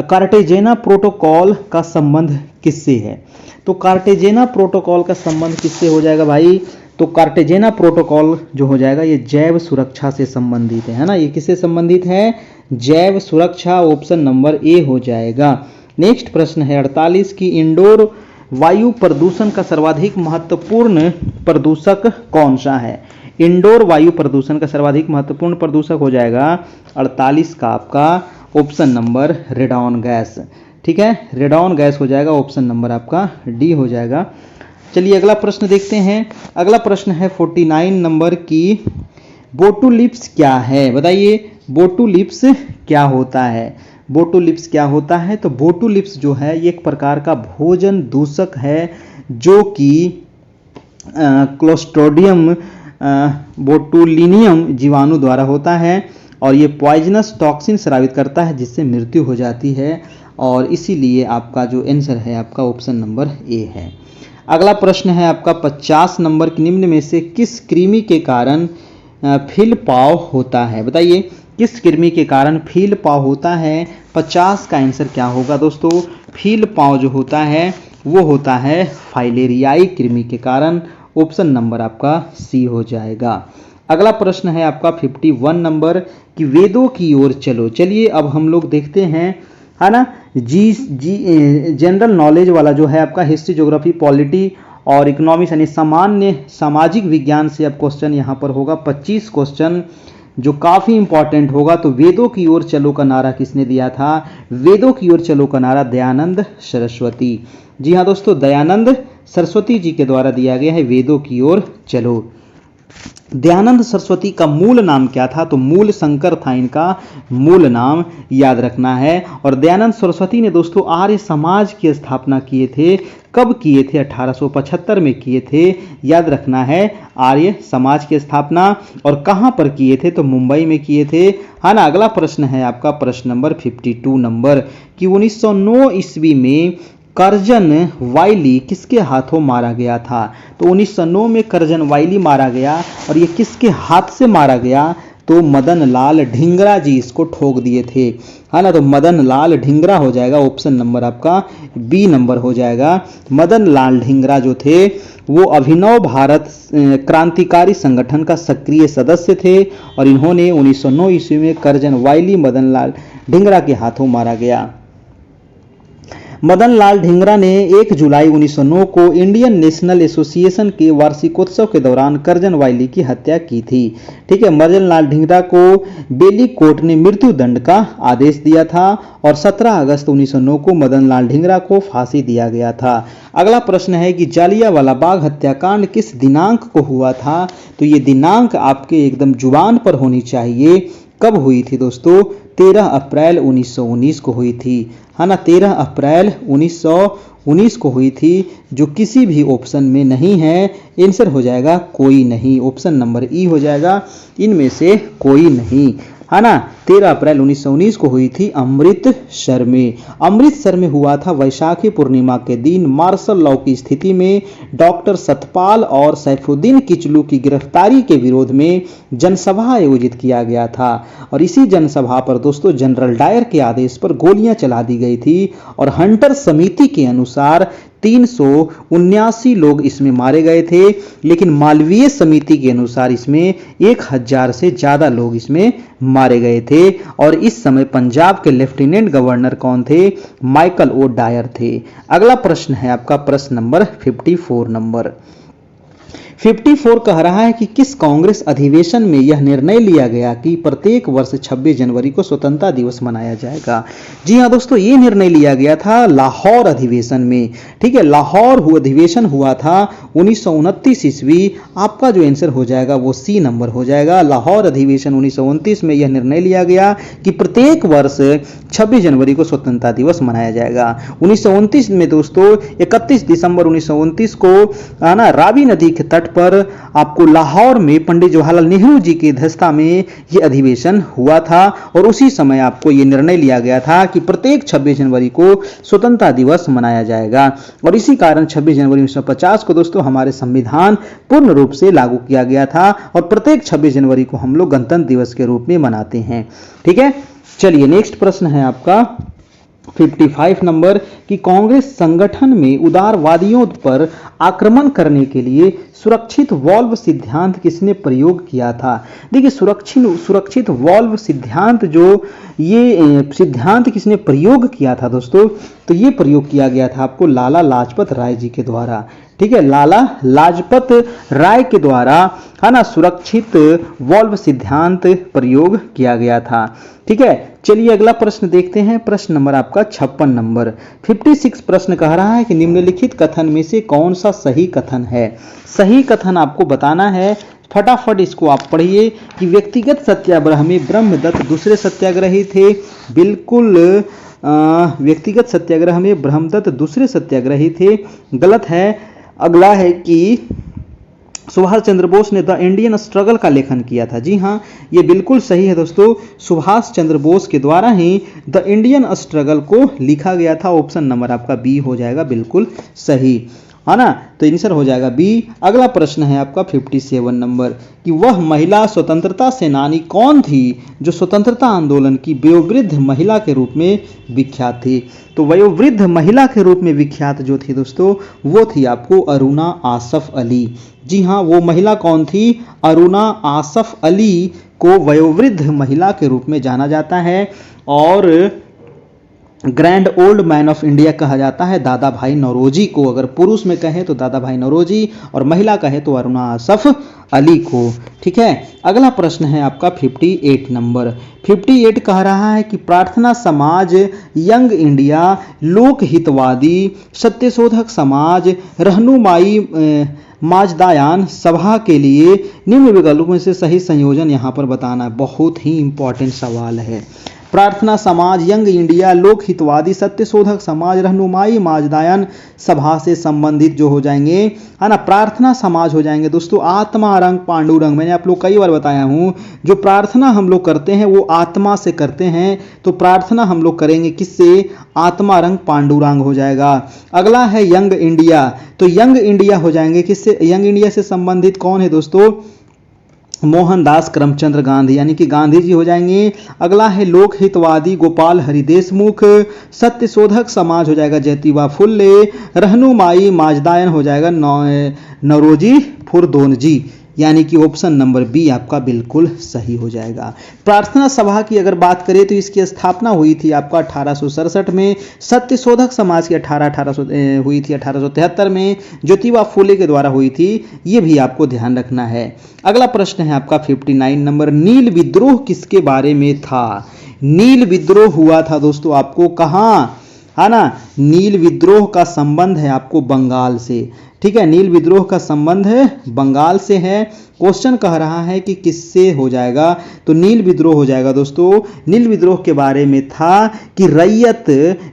कार्टेजेना प्रोटोकॉल का संबंध किससे है। तो कार्टेजेना प्रोटोकॉल का संबंध किससे हो जाएगा भाई, तो कार्टेजेना प्रोटोकॉल जो हो जाएगा ये जैव सुरक्षा से संबंधित है ना। ये किससे संबंधित है, जैव सुरक्षा, ऑप्शन नंबर ए हो जाएगा। नेक्स्ट प्रश्न है 48 की इंडोर वायु प्रदूषण का सर्वाधिक महत्वपूर्ण प्रदूषक कौन सा है। इंडोर वायु प्रदूषण का सर्वाधिक महत्वपूर्ण प्रदूषक हो जाएगा 48 का आपका ऑप्शन नंबर रेडॉन गैस। ठीक है, रेडॉन गैस हो जाएगा, ऑप्शन नंबर आपका डी हो जाएगा। चलिए अगला प्रश्न देखते हैं। अगला प्रश्न है 49 नंबर की बोटुलिप्स क्या है। बताइए बोटुलिप्स क्या होता है। बोटुलिप्स क्या होता है, तो बोटुलिप्स जो है ये एक प्रकार का भोजन दूषक है जो कि क्लोस्ट्रीडियम बोटुलिनियम जीवाणु द्वारा होता है और ये पॉइजनस टॉक्सिन स्रावित करता है जिससे मृत्यु हो जाती है, और इसीलिए आपका जो आंसर है आपका ऑप्शन नंबर ए है। अगला प्रश्न है आपका 50 नंबर की निम्न में से किस कृमि के कारण फील पाव होता है। बताइए किस कृमि के कारण फील पाव होता है। 50 का आंसर क्या होगा दोस्तों, फील पाव जो होता है वो होता है फाइलेरियाई कृमि के कारण, ऑप्शन नंबर आपका सी हो जाएगा। अगला प्रश्न है आपका 51 नंबर कि वेदों की ओर चलो। चलिए अब हम लोग देखते हैं, है ना, जनरल नॉलेज वाला जो है आपका हिस्ट्री, ज्योग्राफी, पॉलिटी और इकोनॉमिक्स यानी सामान्य सामाजिक विज्ञान से अब क्वेश्चन यहाँ पर होगा 25 क्वेश्चन जो काफ़ी इंपॉर्टेंट होगा। तो वेदों की ओर चलो का नारा किसने दिया था। वेदों की ओर चलो का नारा दयानंद सरस्वती। जी हाँ दोस्तों, दयानंद सरस्वती जी के द्वारा दिया गया है वेदों की ओर चलो। दयानंद सरस्वती का मूल नाम क्या था, तो मूल शंकर था इनका मूल नाम, याद रखना है। और दयानंद सरस्वती ने दोस्तों आर्य समाज की स्थापना किए थे। कब किए थे, 1875 में किए थे, याद रखना है। आर्य समाज की स्थापना और कहां पर किए थे, तो मुंबई में किए थे, है ना। अगला प्रश्न है आपका प्रश्न नंबर 52 नंबर कि 1909 ईस्वी में कर्जन वाइली किसके हाथों मारा गया था। तो 1909 में कर्जन वाइली मारा गया और ये किसके हाथ से मारा गया, तो मदन लाल ढींगरा जी इसको ठोक दिए थे, है ना। तो मदन लाल ढींगरा हो जाएगा, ऑप्शन नंबर आपका बी नंबर हो जाएगा। मदन लाल ढींगरा जो थे वो अभिनव भारत क्रांतिकारी संगठन का सक्रिय सदस्य थे और इन्होंने 1909 ईस्वी में कर्जन वाइली मदन लाल ढींगरा के हाथों मारा गया। मदन लाल ढींगरा ने 1 जुलाई 1909 को इंडियन नेशनल एसोसिएशन के वार्षिकोत्सव के दौरान कर्जन वाइली की हत्या की थी। ठीक है, मदन लाल ढींगरा को बेली कोर्ट ने मृत्यु दंड का आदेश दिया था और 17 अगस्त 1909 को मदन लाल ढींगरा को फांसी दिया गया था। अगला प्रश्न है कि जालियांवाला बाग हत्याकांड किस दिनांक को हुआ था। तो ये दिनांक आपके एकदम जुबान पर होनी चाहिए। कब हुई थी दोस्तों, 13 अप्रैल 1919 को हुई थी, है ना। 13 अप्रैल 1919 को हुई थी, जो किसी भी ऑप्शन में नहीं है। आंसर हो जाएगा कोई नहीं, ऑप्शन नंबर ई हो जाएगा, इनमें से कोई नहीं, है ना। 13 अप्रैल 1919 को हुई थी अमृतसर में। अमृतसर में हुआ था वैशाखी पूर्णिमा के दिन। मार्शल लॉ की स्थिति में डॉक्टर सतपाल और सैफुद्दीन किचलू की गिरफ्तारी के विरोध में जनसभा आयोजित किया गया था और इसी जनसभा पर दोस्तों जनरल डायर के आदेश पर गोलियां चला दी गई थी और हंटर समिति के अनुसार 379 लोग इसमें मारे गए थे, लेकिन मालवीय समिति के अनुसार इसमें 1000 से ज्यादा लोग इसमें मारे गए थे। और इस समय पंजाब के लेफ्टिनेंट गवर्नर कौन थे, माइकल ओ डायर थे। अगला प्रश्न है आपका प्रश्न नंबर 54 नंबर। 54 कह रहा है कि किस कांग्रेस अधिवेशन में यह निर्णय लिया गया कि प्रत्येक वर्ष 26 जनवरी को स्वतंत्रता दिवस मनाया जाएगा। जी हाँ दोस्तों, ये निर्णय लिया गया था लाहौर अधिवेशन में। ठीक है, लाहौर अधिवेशन हुआ था 1929 ईस्वी। आपका जो आंसर हो जाएगा वो सी नंबर हो जाएगा। लाहौर अधिवेशन 1929 में यह निर्णय लिया गया कि प्रत्येक वर्ष 26 जनवरी को स्वतंत्रता दिवस मनाया जाएगा। 1929 में दोस्तों 31 दिसंबर 1929 को रावी नदी के तट तट पर आपको लाहौर में पंडित जवाहरलाल नेहरू जी की अध्यक्षता में ये अधिवेशन हुआ था और उसी समय आपको ये निर्णय लिया गया था कि प्रत्येक 26 जनवरी को स्वतंत्रता दिवस मनाया जाएगा और इसी कारण 26 जनवरी 1950 को दोस्तों हमारे संविधान पूर्ण रूप से लागू किया गया था और प्रत्येक 26 जनवरी को हम लोग गणतंत्र दिवस के रूप में मनाते हैं। ठीक है, चलिए नेक्स्ट प्रश्न है आपका 55 नंबर कि कांग्रेस संगठन में उदारवादियों पर आक्रमण करने के लिए सुरक्षित वॉल्व सिद्धांत किसने प्रयोग किया था। देखिए सुरक्षित वॉल्व सिद्धांत जो ये सिद्धांत किसने प्रयोग किया था दोस्तों, तो ये प्रयोग किया गया था आपको लाला लाजपत राय जी के द्वारा। ठीक है, लाला लाजपत राय के द्वारा है ना सुरक्षित वॉल्व सिद्धांत प्रयोग किया गया था। ठीक है, चलिए अगला प्रश्न देखते हैं। प्रश्न नंबर आपका 56 नंबर 56 प्रश्न कह रहा है कि निम्नलिखित कथन में से कौन सा सही कथन है। सही कथन आपको बताना है, फटाफट इसको आप पढ़िए कि व्यक्तिगत सत्याग्रह में ब्रह्मदत्त दूसरे सत्याग्रही थे। बिल्कुल व्यक्तिगत सत्याग्रह में ब्रह्मदत्त दूसरे सत्याग्रही थे, गलत है। अगला है कि सुभाष चंद्र बोस ने द इंडियन स्ट्रगल का लेखन किया था। जी हाँ, ये बिल्कुल सही है दोस्तों, सुभाष चंद्र बोस के द्वारा ही द इंडियन स्ट्रगल को लिखा गया था। ऑप्शन नंबर आपका बी हो जाएगा बिल्कुल सही, है ना, तो आंसर हो जाएगा बी। अगला प्रश्न है आपका 57 नंबर कि वह महिला स्वतंत्रता सेनानी कौन थी जो स्वतंत्रता आंदोलन की वयोवृद्ध महिला के रूप में विख्यात थी। तो वयोवृद्ध महिला के रूप में विख्यात जो थी दोस्तों वो थी आपको अरुणा आसफ अली। जी हाँ, वो महिला कौन थी, अरुणा आसफ अली को वयोवृद्ध महिला के रूप में जाना जाता है और grand old man of India कहा जाता है दादा भाई नौरोजी को। अगर पुरुष में कहें तो दादा भाई नौरोजी और महिला कहे तो अरुणा आसफ अली को। ठीक है, अगला प्रश्न है आपका 58 नंबर 58 कह रहा है कि प्रार्थना समाज, यंग इंडिया, लोक हितवादी, सत्यशोधक समाज, रहनुमाई माजदायान सभा के लिए निम्न विकल्पों में से सही संयोजन यहाँ पर बताना है। बहुत ही इंपॉर्टेंट सवाल है। प्रार्थना समाज, यंग इंडिया, लोक हितवादी, सत्यशोधक समाज, रहनुमाई माजदायन सभा से संबंधित जो हो जाएंगे है ना, प्रार्थना समाज हो जाएंगे दोस्तों आत्मा रंग पांडुरंग। मैंने आप लोग कई बार बताया हूं, जो प्रार्थना हम लोग करते हैं वो आत्मा से करते हैं, तो प्रार्थना हम लोग करेंगे किससे, आत्मा रंग पांडुरंग हो जाएगा। अगला है यंग इंडिया, तो यंग इंडिया हो जाएंगे किससे, यंग इंडिया से संबंधित कौन है दोस्तों, मोहनदास करमचंद्र गांधी यानी कि गांधी जी हो जाएंगे। अगला है लोक हितवादी, गोपाल हरि देशमुख। सत्यशोधक समाज हो जाएगा ज्योतिबा फुल्ले। रहनुमाई माजदायन हो जाएगा नौरोजी फुरदोनजी, यानी कि ऑप्शन नंबर बी आपका बिल्कुल सही हो जाएगा। प्रार्थना सभा की अगर बात करें तो इसकी स्थापना हुई थी आपका 1867 में। सत्यशोधक समाज की 18 हुई थी 1873 में। ज्योतिबा फुले के द्वारा हुई थी, ये भी आपको ध्यान रखना है। अगला प्रश्न है आपका 59 नंबर, नील विद्रोह किसके बारे में था। नील विद्रोह हुआ था दोस्तों आपको कहाँ, है ना, नील विद्रोह का संबंध है आपको बंगाल से। ठीक है, नील विद्रोह का संबंध है बंगाल से है। क्वेश्चन कह रहा है कि किससे हो जाएगा, तो नील विद्रोह हो जाएगा दोस्तों। नील विद्रोह के बारे में था कि रैयत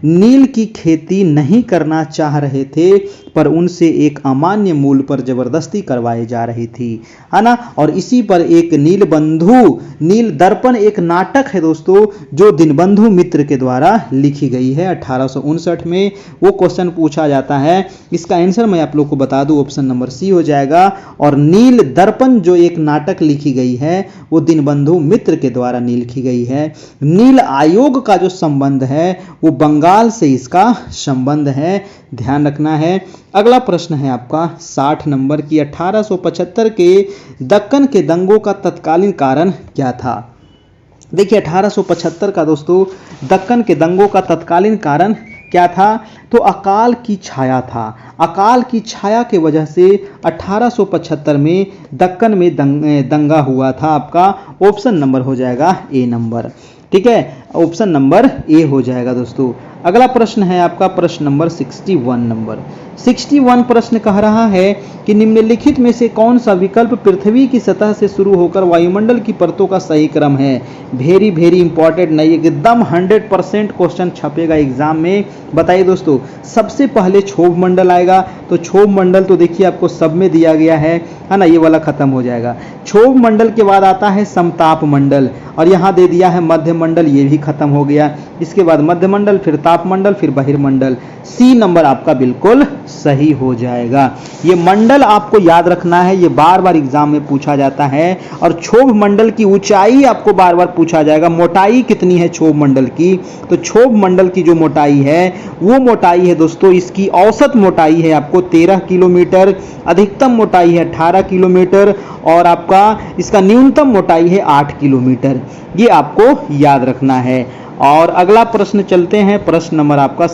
नील की खेती नहीं करना चाह रहे थे पर उनसे एक अमान्य मूल्य पर जबरदस्ती करवाई जा रही थी, है ना। और इसी पर एक नील बंधु नील दर्पण एक नाटक है दोस्तों जो दीनबंधु मित्र के द्वारा लिखी गई है 1859 में। वो क्वेश्चन पूछा जाता है, इसका आंसर मैं आप लोग को बता दूं, ऑप्शन नंबर सी हो जाएगा। और नील दर्पण जो एक नाटक लिखी गई है वो दीनबंधु मित्र के द्वारा लिखी गई है। नील आयोग का जो संबंध है वो बंगाल से इसका संबंध है, ध्यान रखना है। अगला प्रश्न है आपका 60 नंबर की 1875 के दक्कन के दंगों का तत्कालीन कारण क्या था। देखिए 1875 का दोस्तों दक्कन के दंगों का तत्कालीन कारण क्या था, तो अकाल की छाया था। अकाल की छाया के वजह से 1875 में दक्कन में दंगा हुआ था। आपका ऑप्शन नंबर हो जाएगा ए नंबर। ठीक है, ऑप्शन नंबर ए हो जाएगा दोस्तों। अगला प्रश्न है आपका प्रश्न नंबर 61 प्रश्न कह रहा है कि निम्नलिखित में से कौन सा विकल्प पृथ्वी की सतह से शुरू होकर वायुमंडल की परतों का सही क्रम है। वेरी वेरी इंपॉर्टेंट, नहीं एकदम 100% क्वेश्चन छपेगा एग्जाम में। बताइए दोस्तों, सबसे पहले क्षोभ मंडल आएगा, तो क्षोभ मंडल तो देखिए आपको सब में दिया गया है ना, ये वाला खत्म हो जाएगा। क्षोभ मंडल के बाद आता है समताप मंडल, और यहाँ दे दिया है मध्य मंडल, ये भी खत्म हो गया। इसके बाद मध्य मंडल, फिर ताप मंडल, फिर बहिर्मंडल। सी नंबर आपका बिल्कुल सही हो जाएगा। ये मंडल आपको याद रखना है, ये बार बार एग्जाम में पूछा जाता है। और क्षोभ मंडल की ऊंचाई आपको बार बार पूछा जाएगा, मोटाई कितनी है क्षोभ मंडल की। तो क्षोभ मंडल की जो मोटाई है वो मोटाई है दोस्तों, इसकी औसत मोटाई है आपको 13 किलोमीटर, अधिकतम मोटाई है 18 किलोमीटर, और आपका इसका न्यूनतम मोटाई है 8 किलोमीटर। ये आपको याद रखना है। और अगला प्रश्न चलते हैं, प्रश्न नंबर आपका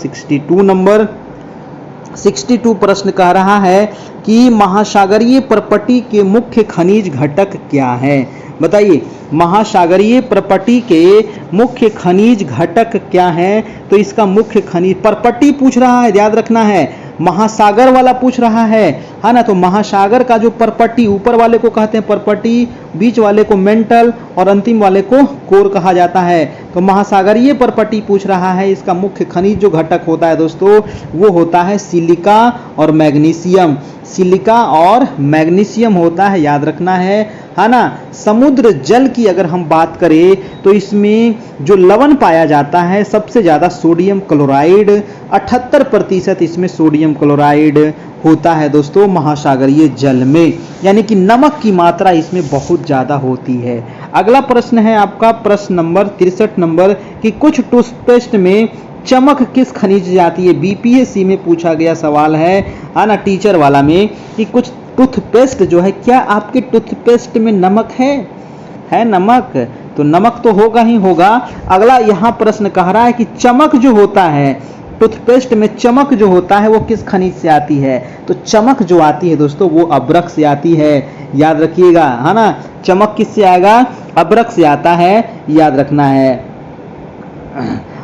62 प्रश्न कह रहा है कि महासागरीय प्रपटी के मुख्य खनिज घटक क्या है। बताइए, महासागरीय प्रपटी के मुख्य खनिज घटक क्या है। तो इसका मुख्य खनिज, प्रपटी पूछ रहा है, याद रखना है, महासागर वाला पूछ रहा है ना। तो महासागर का जो परपटी, ऊपर वाले को कहते हैं परपटी, बीच वाले को मेंटल और अंतिम वाले को कोर कहा जाता है। तो महासागरीय परपटी पूछ रहा है, इसका मुख्य खनिज जो घटक होता है दोस्तों वो होता है सिलिका और मैग्नीशियम। सिलिका और मैग्नीशियम होता है, याद रखना है ना। समुद्र जल की अगर हम बात करें तो इसमें जो लवण पाया जाता है सबसे ज्यादा सोडियम क्लोराइड, 78% इसमें सोडियम क्लोराइड होता है दोस्तों महासागरीय जल में, यानी कि नमक की मात्रा इसमें बहुत ज्यादा होती है। अगला प्रश्न है आपका प्रश्न नंबर 63 नंबर कि कुछ टूथपेस्ट में चमक किस खनिज से आती है। बीपीएससी में पूछा गया सवाल है ना, टीचर वाला में, कि कुछ टूथपेस्ट जो है, क्या आपके टूथपेस्ट में नमक है नमक, तो नमक तो होगा ही होगा। अगला यहाँ प्रश्न कह रहा है कि चमक जो होता है, टूथपेस्ट में चमक जो होता है वो किस खनिज से आती है। तो चमक जो आती है दोस्तों वो अब्रक से आती है, याद रखिएगा है ना। चमक किससे आएगा, अब्रक से आता है, याद रखना है।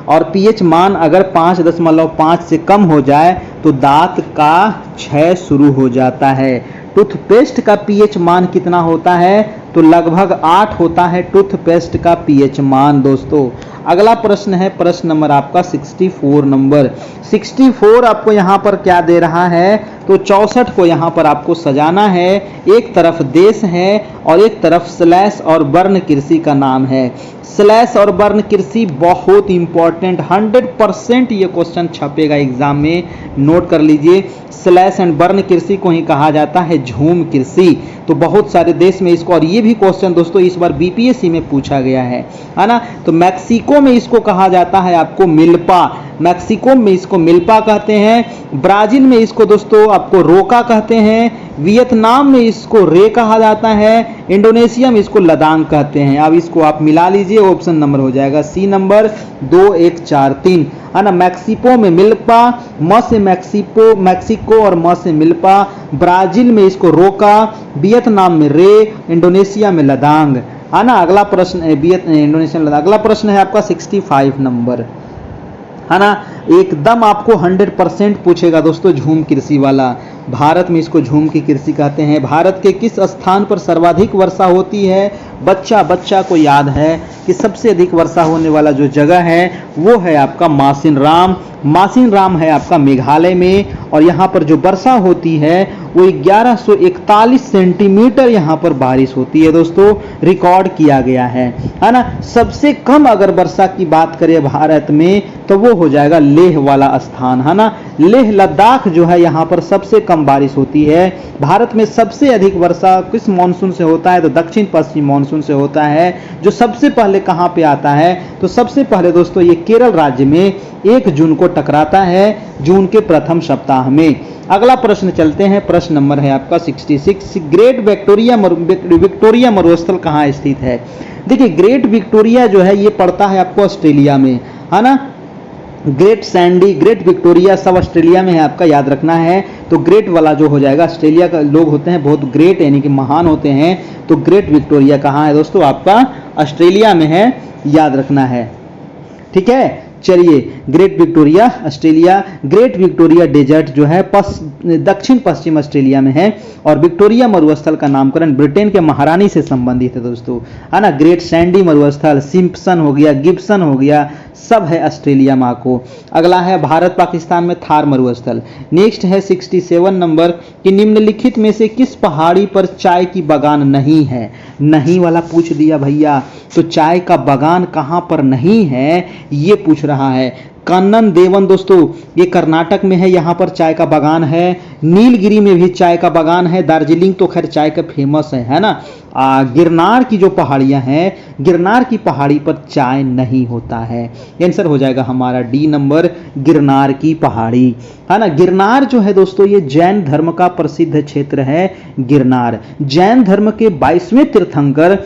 और पीएच मान अगर 5.5 से कम हो जाए तो दांत का क्षय शुरू हो जाता है। टूथपेस्ट का पीएच मान कितना होता है, तो लगभग 8 होता है टूथपेस्ट का पीएच मान दोस्तों। अगला प्रश्न है प्रश्न नंबर आपका 64 नंबर। 64 आपको यहाँ पर क्या दे रहा है, तो 64 को यहाँ पर आपको सजाना है। एक तरफ देश है और एक तरफ स्लैश और बर्न कृषि का नाम है। स्लैश और बर्न कृषि बहुत इंपॉर्टेंट, 100% ये क्वेश्चन छपेगा एग्जाम में, नोट कर लीजिए। स्लैश एंड बर्न कृषि को ही कहा जाता है झूम कृषि। तो बहुत सारे देश में इसको, और ये भी क्वेश्चन दोस्तों इस बार बीपीएससी में पूछा गया है ना। तो मैक्सिको में इसको कहा जाता है आपको मिल्पा, मैक्सिको में इसको मिल्पा कहते हैं। ब्राजील में इसको दोस्तों आपको रोका कहते हैं। वियतनाम में इसको रे कहा जाता है। इंडोनेशिया में इसको लदांग कहते हैं। अब इसको आप मिला लीजिए, ऑप्शन नंबर हो जाएगा सी नंबर 2143 है ना। मैक्सिको में मिल्पा, म से मैक्सिको और म से मिल्पा। ब्राजील में इसको रोका, वियतनाम में रे, इंडोनेशिया में लदांग है ना। अगला प्रश्न इंडोनेशिया में लदांग। अगला प्रश्न है आपका 65 नंबर है ना। एकदम आपको 100% पूछेगा दोस्तों झूम कृषि वाला। भारत में इसको झूम की कृषि कहते हैं। भारत के किस स्थान पर सर्वाधिक वर्षा होती है। बच्चा को याद है कि सबसे अधिक वर्षा होने वाला जो जगह है वो है आपका मासिनराम। मासिनराम है आपका मेघालय में, और यहाँ पर जो वर्षा होती है वो 1141 सेंटीमीटर यहाँ पर बारिश होती है दोस्तों, रिकॉर्ड किया गया है ना। सबसे कम अगर वर्षा की बात करें भारत में तो वो हो जाएगा लेह वाला स्थान है ना। लेह लद्दाख जो है यहाँ पर सबसे कम बारिश होती है। भारत में सबसे अधिक वर्षा किस मानसून से होता है, तो दक्षिण पश्चिम मानसून से होता है। जो सबसे पहले कहाँ पे आता है, तो सबसे पहले दोस्तों ये केरल राज्य में 1 जून को टकराता है, जून के प्रथम सप्ताह में। अगला प्रश्न चलते हैं, प्रश्न नंबर है आपका 66। ग्रेट विक्टोरिया मरुस्थल कहाँ स्थित है। देखिए ग्रेट विक्टोरिया जो है ये पड़ता है आपको ऑस्ट्रेलिया में है ना। ग्रेट सैंडी, ग्रेट विक्टोरिया सब ऑस्ट्रेलिया में है आपका, याद रखना है। तो ग्रेट वाला जो हो जाएगा, ऑस्ट्रेलिया का लोग होते हैं बहुत ग्रेट यानी कि महान होते हैं। तो ग्रेट विक्टोरिया कहाँ है दोस्तों, आपका ऑस्ट्रेलिया में है, याद रखना है। ठीक है। चलिए, Great Victoria Australia, Great Victoria Desert जो है दक्षिण पश्चिम ऑस्ट्रेलिया में है, और विक्टोरिया मरुस्थल का नामकरण ब्रिटेन के महारानी से संबंधित है दोस्तों, है ना। ग्रेट सैंडी मरुस्थल, सिम्पसन हो गया, गिब्सन हो गया, सब है ऑस्ट्रेलिया माँ को। अगला है भारत पाकिस्तान में थार मरुस्थल। नेक्स्ट है 67 नंबर कि निम्नलिखित में से किस पहाड़ी पर चाय की बागान नहीं है। नहीं वाला पूछ दिया भैया, तो चाय का बागान कहां पर नहीं है ये पूछ रहा है। कन्नन देवन दोस्तों ये कर्नाटक में है, यहाँ पर चाय का बागान है। नीलगिरी में भी चाय का बागान है। दार्जिलिंग तो खैर चाय का फेमस है ना। गिरनार की जो पहाड़ियां हैं, गिरनार की पहाड़ी पर चाय नहीं होता है। आंसर हो जाएगा हमारा डी नंबर, गिरनार की पहाड़ी, है ना। गिरनार जो है दोस्तों ये जैन धर्म का प्रसिद्ध क्षेत्र है। गिरनार जैन धर्म के 22वें तीर्थंकर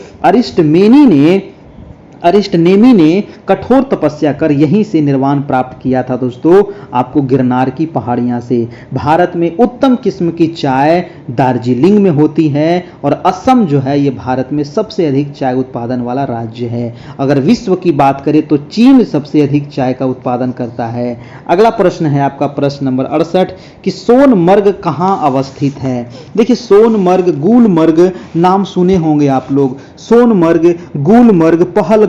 अरिष्टनेमी ने कठोर तपस्या कर यहीं से निर्वाण प्राप्त किया था दोस्तों, आपको गिरनार की पहाड़ियां से। भारत में उत्तम किस्म की चाय दार्जिलिंग में होती है, और असम जो है ये भारत में सबसे अधिक चाय उत्पादन वाला राज्य है। अगर विश्व की बात करें तो चीन सबसे अधिक चाय का उत्पादन करता है। अगला प्रश्न है आपका प्रश्न नंबर 68 कि सोनमर्ग कहाँ अवस्थित है। देखिए सोनमर्ग, गुलमर्ग नाम सुने होंगे आप लोग। सोनमर्ग, गुलमर्ग, पहलगांव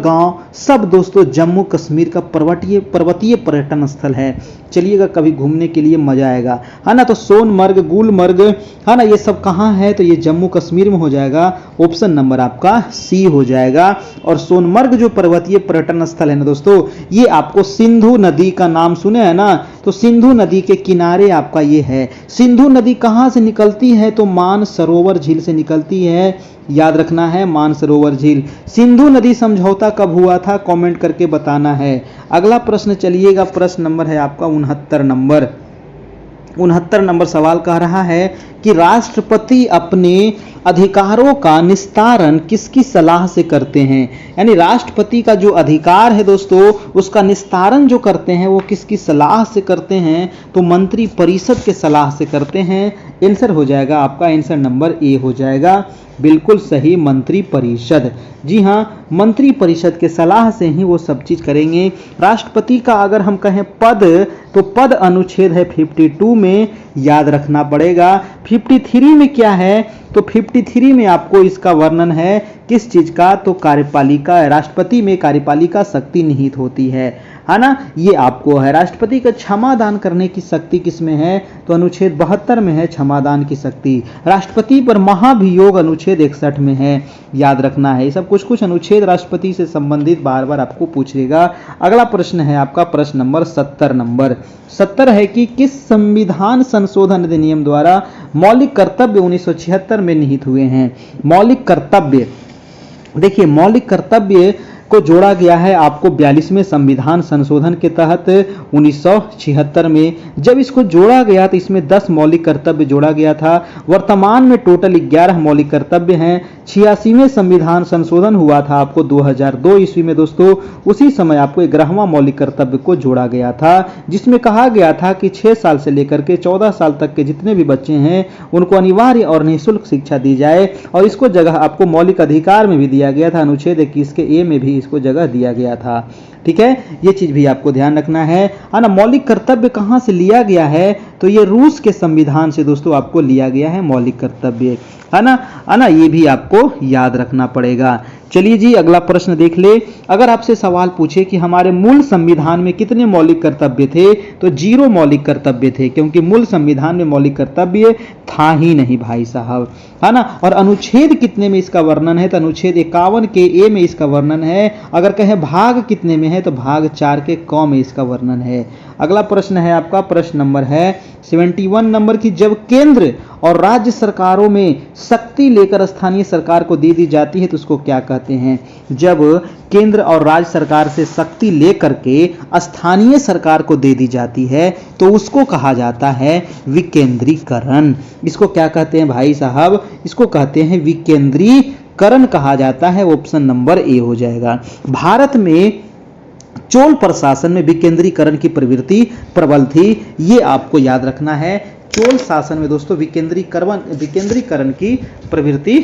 सब दोस्तों जम्मू कश्मीर का पर्वतीय पर्यटन स्थल है। चलिएगा कभी घूमने के लिए मजा आएगा, है ना। तो सोनमर्ग, गुलमर्ग, है ना, ये सब कहाँ है, तो ये जम्मू कश्मीर में हो जाएगा। ऑप्शन नंबर आपका सी हो जाएगा। और सोनमर्ग जो पर्वतीय पर्यटन स्थल है ना दोस्तों, ये आपको सिंधु नदी का नाम सुने हैं ना, तो सिंधु नदी के किनारे आपका ये है। सिंधु नदी कहाँ से निकलती है, तो मानसरोवर झील से निकलती है। याद रखना है मानसरोवर झील। सिंधु नदी समझौता कब हुआ था, कमेंट करके बताना है। अगला प्रश्न चलिएगा, प्रश्न नंबर है आपका 69 नंबर। 69 नंबर सवाल कह रहा है कि राष्ट्रपति अपने अधिकारों का निस्तारण किसकी सलाह से करते हैं। यानी राष्ट्रपति का जो अधिकार है दोस्तों, उसका निस्तारण जो करते हैं वो किसकी सलाह से करते हैं, तो मंत्री परिषद के सलाह से करते हैं। आंसर हो जाएगा आपका, आंसर नंबर ए हो जाएगा, बिल्कुल सही, मंत्री परिषद। जी हाँ, मंत्री परिषद के सलाह से ही वो सब चीज करेंगे। राष्ट्रपति का अगर हम कहें पद, तो पद अनुच्छेद है 52 में, याद रखना पड़ेगा। 53 में क्या है, तो 53 में आपको इसका वर्णन है किस चीज का, तो कार्यपालिका। राष्ट्रपति में कार्यपालिका शक्ति निहित होती है ना। ये आपको है राष्ट्रपति का क्षमादान करने की शक्ति किसमें है, तो अनुच्छेद 72 में है क्षमादान की शक्ति। राष्ट्रपति पर महाभियोग अनुच्छेद 61 में है, याद रखना है। ये सब कुछ कुछ अनुच्छेद राष्ट्रपति से संबंधित बार बार आपको पूछेगा। अगला प्रश्न है आपका प्रश्न नंबर 70 नंबर। 70 है कि किस संविधान संशोधन अधिनियम द्वारा मौलिक कर्तव्य 1976 में निहित हुए हैं। मौलिक कर्तव्य, देखिए मौलिक कर्तव्य को जोड़ा गया है आपको 42वें संविधान संशोधन के तहत 1976 में। जब इसको जोड़ा गया तो इसमें 10 मौलिक कर्तव्य जोड़ा गया था। वर्तमान में टोटल 11 मौलिक कर्तव्य हैं। 86वें संविधान संशोधन हुआ था आपको 2002 ईस्वी में दोस्तों। उसी समय आपको 11वां मौलिक कर्तव्य को जोड़ा गया था, जिसमें कहा गया था कि 6 साल से लेकर के 14 साल तक के जितने भी बच्चे हैं उनको अनिवार्य और निःशुल्क शिक्षा दी जाए। और इसको जगह आपको मौलिक अधिकार में भी दिया गया था, अनुच्छेद 21 के ए में भी इसको जगह दिया गया था। ठीक है, ये चीज भी आपको ध्यान रखना है ना। मौलिक कर्तव्य कहां से लिया गया है, तो ये रूस के संविधान से दोस्तों आपको लिया गया है मौलिक कर्तव्य, है ना। ये भी आपको याद रखना पड़ेगा। चलिए जी अगला प्रश्न देख ले। अगर आपसे सवाल पूछे कि हमारे मूल संविधान में कितने मौलिक कर्तव्य थे, तो 0 मौलिक कर्तव्य थे, क्योंकि मूल संविधान में मौलिक कर्तव्य था ही नहीं भाई साहब, है ना। और अनुच्छेद कितने में इसका वर्णन है, तो अनुच्छेद 51 के ए में इसका वर्णन है। अगर कहें भाग कितने में है, तो भाग 4 के क में इसका वर्णन है। अगला प्रश्न है आपका प्रश्न नंबर है 71 नंबर की जब केंद्र और राज्य सरकारों में शक्ति लेकर स्थानीय सरकार को दे दी जाती है तो उसको क्या कहते हैं। जब केंद्र और राज्य सरकार से शक्ति लेकर के स्थानीय सरकार को दे दी जाती है तो उसको कहा जाता है विकेंद्रीकरण। इसको क्या कहते हैं भाई साहब, इसको कहते हैं विकेंद्रीकरण कहा जाता है। ऑप्शन नंबर ए हो जाएगा। भारत में चोल प्रशासन में विकेंद्रीकरण की प्रवृत्ति प्रबल थी, ये आपको याद रखना है। चोल शासन में दोस्तों विकेंद्रीकरण की प्रवृत्ति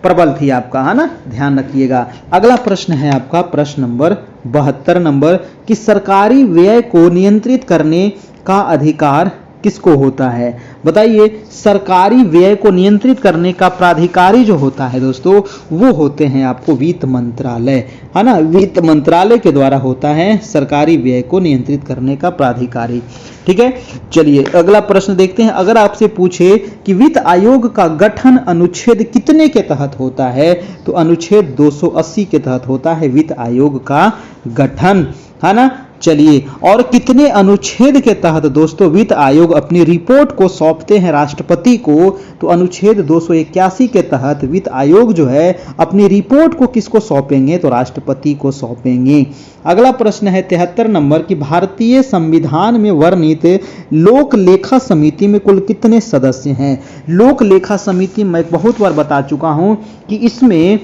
प्रबल थी आपका, है ना, ध्यान रखिएगा। अगला प्रश्न है आपका प्रश्न नंबर 72 नंबर कि सरकारी व्यय को नियंत्रित करने का अधिकार किसको होता है? बताइए, सरकारी व्यय को नियंत्रित करने का प्राधिकारी जो होता है दोस्तों, वो होते हैं आपको वित्त मंत्रालय, है ना। वित्त मंत्रालय के द्वारा होता है सरकारी व्यय को नियंत्रित करने का प्राधिकारी। ठीक है, चलिए अगला प्रश्न देखते हैं। अगर आपसे पूछे कि वित्त आयोग का गठन अनुच्छेद कितने के तहत होता है, तो अनुच्छेद 280 के तहत होता है वित्त आयोग का गठन, है ना। चलिए, और कितने अनुच्छेद के तहत दोस्तों वित्त आयोग अपनी रिपोर्ट को सौंपते हैं राष्ट्रपति को, तो अनुच्छेद 281 के तहत वित्त आयोग जो है अपनी रिपोर्ट को किसको सौंपेंगे, तो राष्ट्रपति को सौंपेंगे। अगला प्रश्न है 73 नंबर कि भारतीय संविधान में वर्णित लोक लेखा समिति में कुल कितने सदस्य हैं? लोक लेखा समिति मैं बहुत बार बता चुका हूं कि इसमें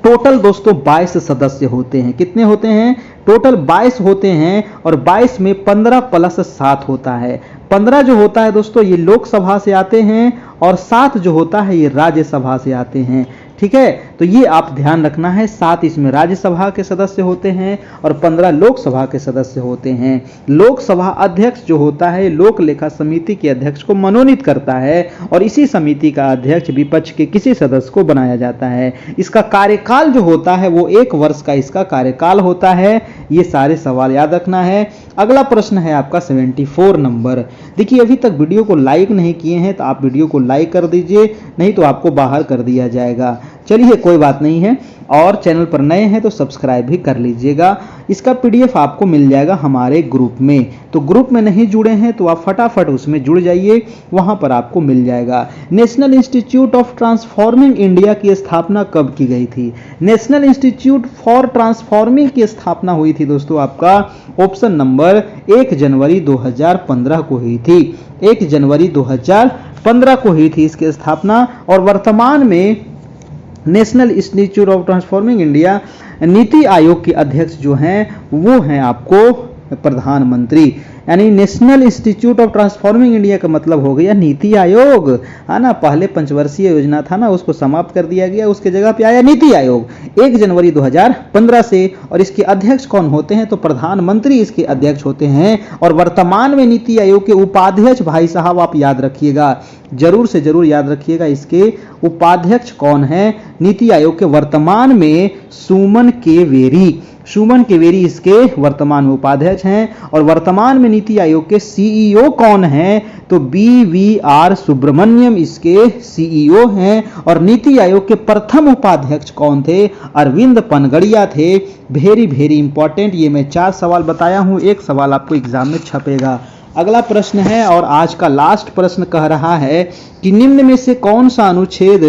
टोटल दोस्तों 22 सदस्य होते हैं। कितने होते हैं? टोटल 22 होते हैं, और 22 में 15 प्लस 7 होता है। 15 जो होता है दोस्तों ये लोकसभा से आते हैं, और 7 जो होता है ये राज्यसभा से आते हैं। ठीक है, तो ये आप ध्यान रखना है, 7 इसमें राज्यसभा के सदस्य होते हैं और 15 लोकसभा के सदस्य होते हैं। लोकसभा अध्यक्ष जो होता है लोक लेखा समिति के अध्यक्ष को मनोनीत करता है, और इसी समिति का अध्यक्ष विपक्ष के किसी सदस्य को बनाया जाता है। इसका कार्यकाल जो होता है वो 1 वर्ष का इसका कार्यकाल होता है। ये सारे सवाल याद रखना है। अगला प्रश्न है आपका 74 नंबर। देखिए, अभी तक वीडियो को लाइक नहीं किए हैं तो आप वीडियो को लाइक कर दीजिए, नहीं तो आपको बाहर कर दिया जाएगा। चलिए कोई बात नहीं है, और चैनल पर नए हैं तो सब्सक्राइब भी कर लीजिएगा। इसका पीडीएफ आपको मिल जाएगा हमारे ग्रुप में, तो ग्रुप में नहीं जुड़े हैं तो आप फटाफट उसमें जुड़ जाइए, वहां पर आपको मिल जाएगा। National institute of transforming India की स्थापना कब की गई थी? नेशनल इंस्टीट्यूट फॉर ट्रांसफॉर्मिंग की स्थापना हुई थी दोस्तों आपका ऑप्शन नंबर 1 जनवरी 2015 को हुई थी। 1 जनवरी 2015 को हुई थी इसकी स्थापना, और वर्तमान में national institute of transforming India NITI Aayog के अध्यक्ष जो हैं वो हैं आपको प्रधानमंत्री। यानी national institute of transforming India का मतलब हो गया नीति आयोग, है ना। पहले पंचवर्षीय योजना था ना, उसको समाप्त कर दिया गया, उसके जगह पे आया नीति आयोग 1 जनवरी 2015 से। और इसके अध्यक्ष कौन होते हैं? तो प्रधानमंत्री इसके अध्यक्ष होते हैं। और वर्तमान में नीति आयोग के उपाध्यक्ष भाई साहब आप याद रखिएगा, जरूर से जरूर याद रखिएगा, इसके उपाध्यक्ष कौन है नीति आयोग के वर्तमान में? सुमन केवेरी। सुमन केवेरी इसके वर्तमान में उपाध्यक्ष हैं। और वर्तमान में नीति आयोग के सीईओ कौन हैं? तो BVR सुब्रमण्यम इसके सीईओ हैं। और नीति आयोग के प्रथम उपाध्यक्ष कौन थे? अरविंद पनगड़िया थे। वेरी वेरी इंपॉर्टेंट, ये मैं 4 सवाल बताया हूं, एक सवाल आपको एग्जाम में छपेगा। अगला प्रश्न है, और आज का लास्ट प्रश्न कह रहा है कि निम्न में से कौन सा अनुच्छेद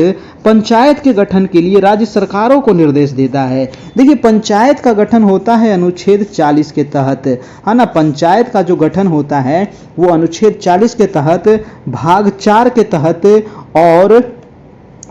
पंचायत के गठन के लिए राज्य सरकारों को निर्देश देता है? देखिए, पंचायत का गठन होता है अनुच्छेद 40 के तहत, है ना। पंचायत का जो गठन होता है वो अनुच्छेद 40 के तहत, भाग 4 के तहत और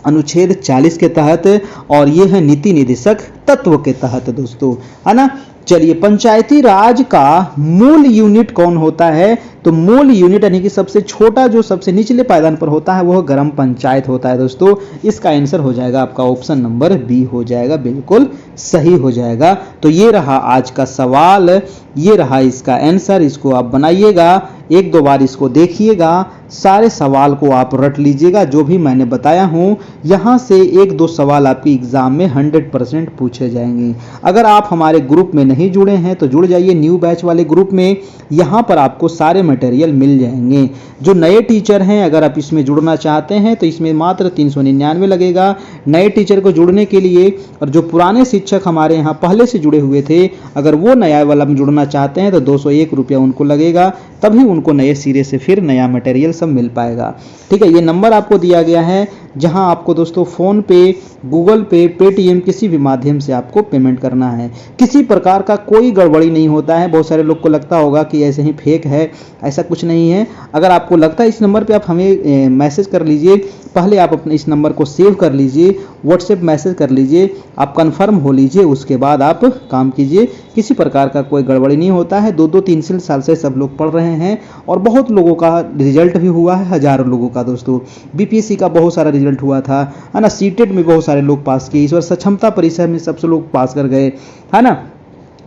अनुच्छेद 40 के तहत, और ये है नीति निर्देशक तत्व के तहत दोस्तों, है ना। चलिए, पंचायती राज का मूल यूनिट कौन होता है? तो मूल यूनिट यानी कि सबसे छोटा जो सबसे निचले पायदान पर होता है वो ग्राम पंचायत होता है दोस्तों। इसका आंसर हो जाएगा आपका ऑप्शन नंबर बी हो जाएगा, बिल्कुल सही हो जाएगा। तो ये रहा आज का सवाल, ये रहा इसका आंसर। इसको आप बनाइएगा, 1-2 बार इसको देखिएगा, सारे सवाल को आप रट लीजिएगा जो भी मैंने बताया हूँ। यहाँ से 1-2 सवाल आपके एग्जाम में 100% पूछे जाएंगे। अगर आप हमारे ग्रुप में नहीं जुड़े हैं तो जुड़ जाइए न्यू बैच वाले ग्रुप में, यहाँ पर आपको सारे मटेरियल मिल जाएंगे। जो नए टीचर हैं अगर आप इसमें जुड़ना चाहते हैं तो इसमें मात्र 399 लगेगा नए टीचर को जुड़ने के लिए। और जो पुराने शिक्षक हमारे यहाँ पहले से जुड़े हुए थे अगर वो नया वाला में जुड़ना चाहते हैं तो 201 रुपया उनको लगेगा, तभी उनको नए सिरे से फिर नया मटेरियल सब मिल पाएगा। ठीक है, ये नंबर आपको दिया गया है जहां आपको दोस्तों फ़ोन पे, गूगल पे, पेटीएम किसी भी माध्यम से आपको पेमेंट करना है। किसी प्रकार का कोई गड़बड़ी नहीं होता है। बहुत सारे लोग को लगता होगा कि ऐसे ही फेक है, ऐसा कुछ नहीं है। अगर आपको लगता है इस नंबर पे आप हमें मैसेज कर लीजिए, पहले आप अपने इस नंबर को सेव कर लीजिए, व्हाट्सएप मैसेज कर लीजिए, आप कंफर्म हो लीजिए, उसके बाद आप काम कीजिए। किसी प्रकार का कोई गड़बड़ी नहीं होता है। 2-3 साल से सब लोग पढ़ रहे हैं और बहुत लोगों का रिजल्ट भी हुआ है, हजारों लोगों का दोस्तों। बीपीएससी का बहुत सारा रिजल्ट रिजल्ट हुआ था, है ना। सीटेट में बहुत सारे लोग पास किए, इस बार सक्षमता परीक्षा में सबसे लोग पास कर गए, है ना।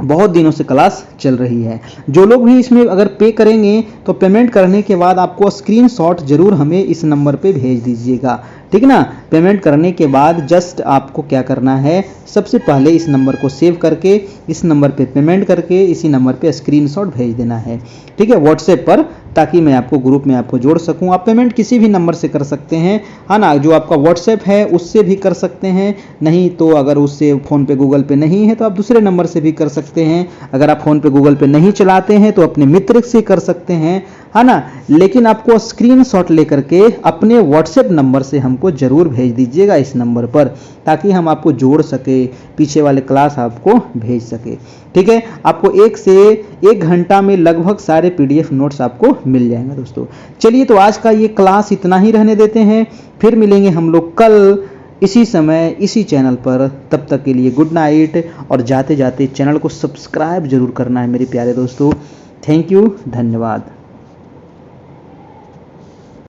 बहुत दिनों से क्लास चल रही है। जो लोग भी इसमें अगर पे करेंगे तो पेमेंट करने के बाद आपको स्क्रीनशॉट जरूर हमें इस नंबर पे भेज दीजिएगा, ठीक ना। पेमेंट करने के बाद जस्ट आपको क्या करना है, सबसे पहले इस नंबर को सेव करके इस नंबर पे पेमेंट करके इसी नंबर पे स्क्रीनशॉट भेज देना है, ठीक है, व्हाट्सएप पर, ताकि मैं आपको ग्रुप में आपको जोड़ सकूं। आप पेमेंट किसी भी नंबर से कर सकते हैं, है ना। जो आपका व्हाट्सएप है उससे भी कर सकते हैं, नहीं तो अगर उससे फ़ोन पे गूगल पे नहीं है तो आप दूसरे नंबर से भी कर सकते हैं। अगर आप फ़ोन पे गूगल पे नहीं चलाते हैं तो अपने मित्र से कर सकते हैं, है ना। लेकिन आपको स्क्रीनशॉट लेकर के अपने व्हाट्सएप नंबर से हमको ज़रूर भेज दीजिएगा इस नंबर पर, ताकि हम आपको जोड़ सके, पीछे वाले क्लास आपको भेज सके, ठीक है। आपको 1 से 1 घंटा में लगभग सारे PDF नोट्स आपको मिल जाएंगे दोस्तों। चलिए, तो आज का ये क्लास इतना ही रहने देते हैं, फिर मिलेंगे हम लोग कल इसी समय इसी चैनल पर। तब तक के लिए गुड नाइट, और जाते जाते चैनल को सब्सक्राइब जरूर करना है मेरे प्यारे दोस्तों। थैंक यू, धन्यवाद।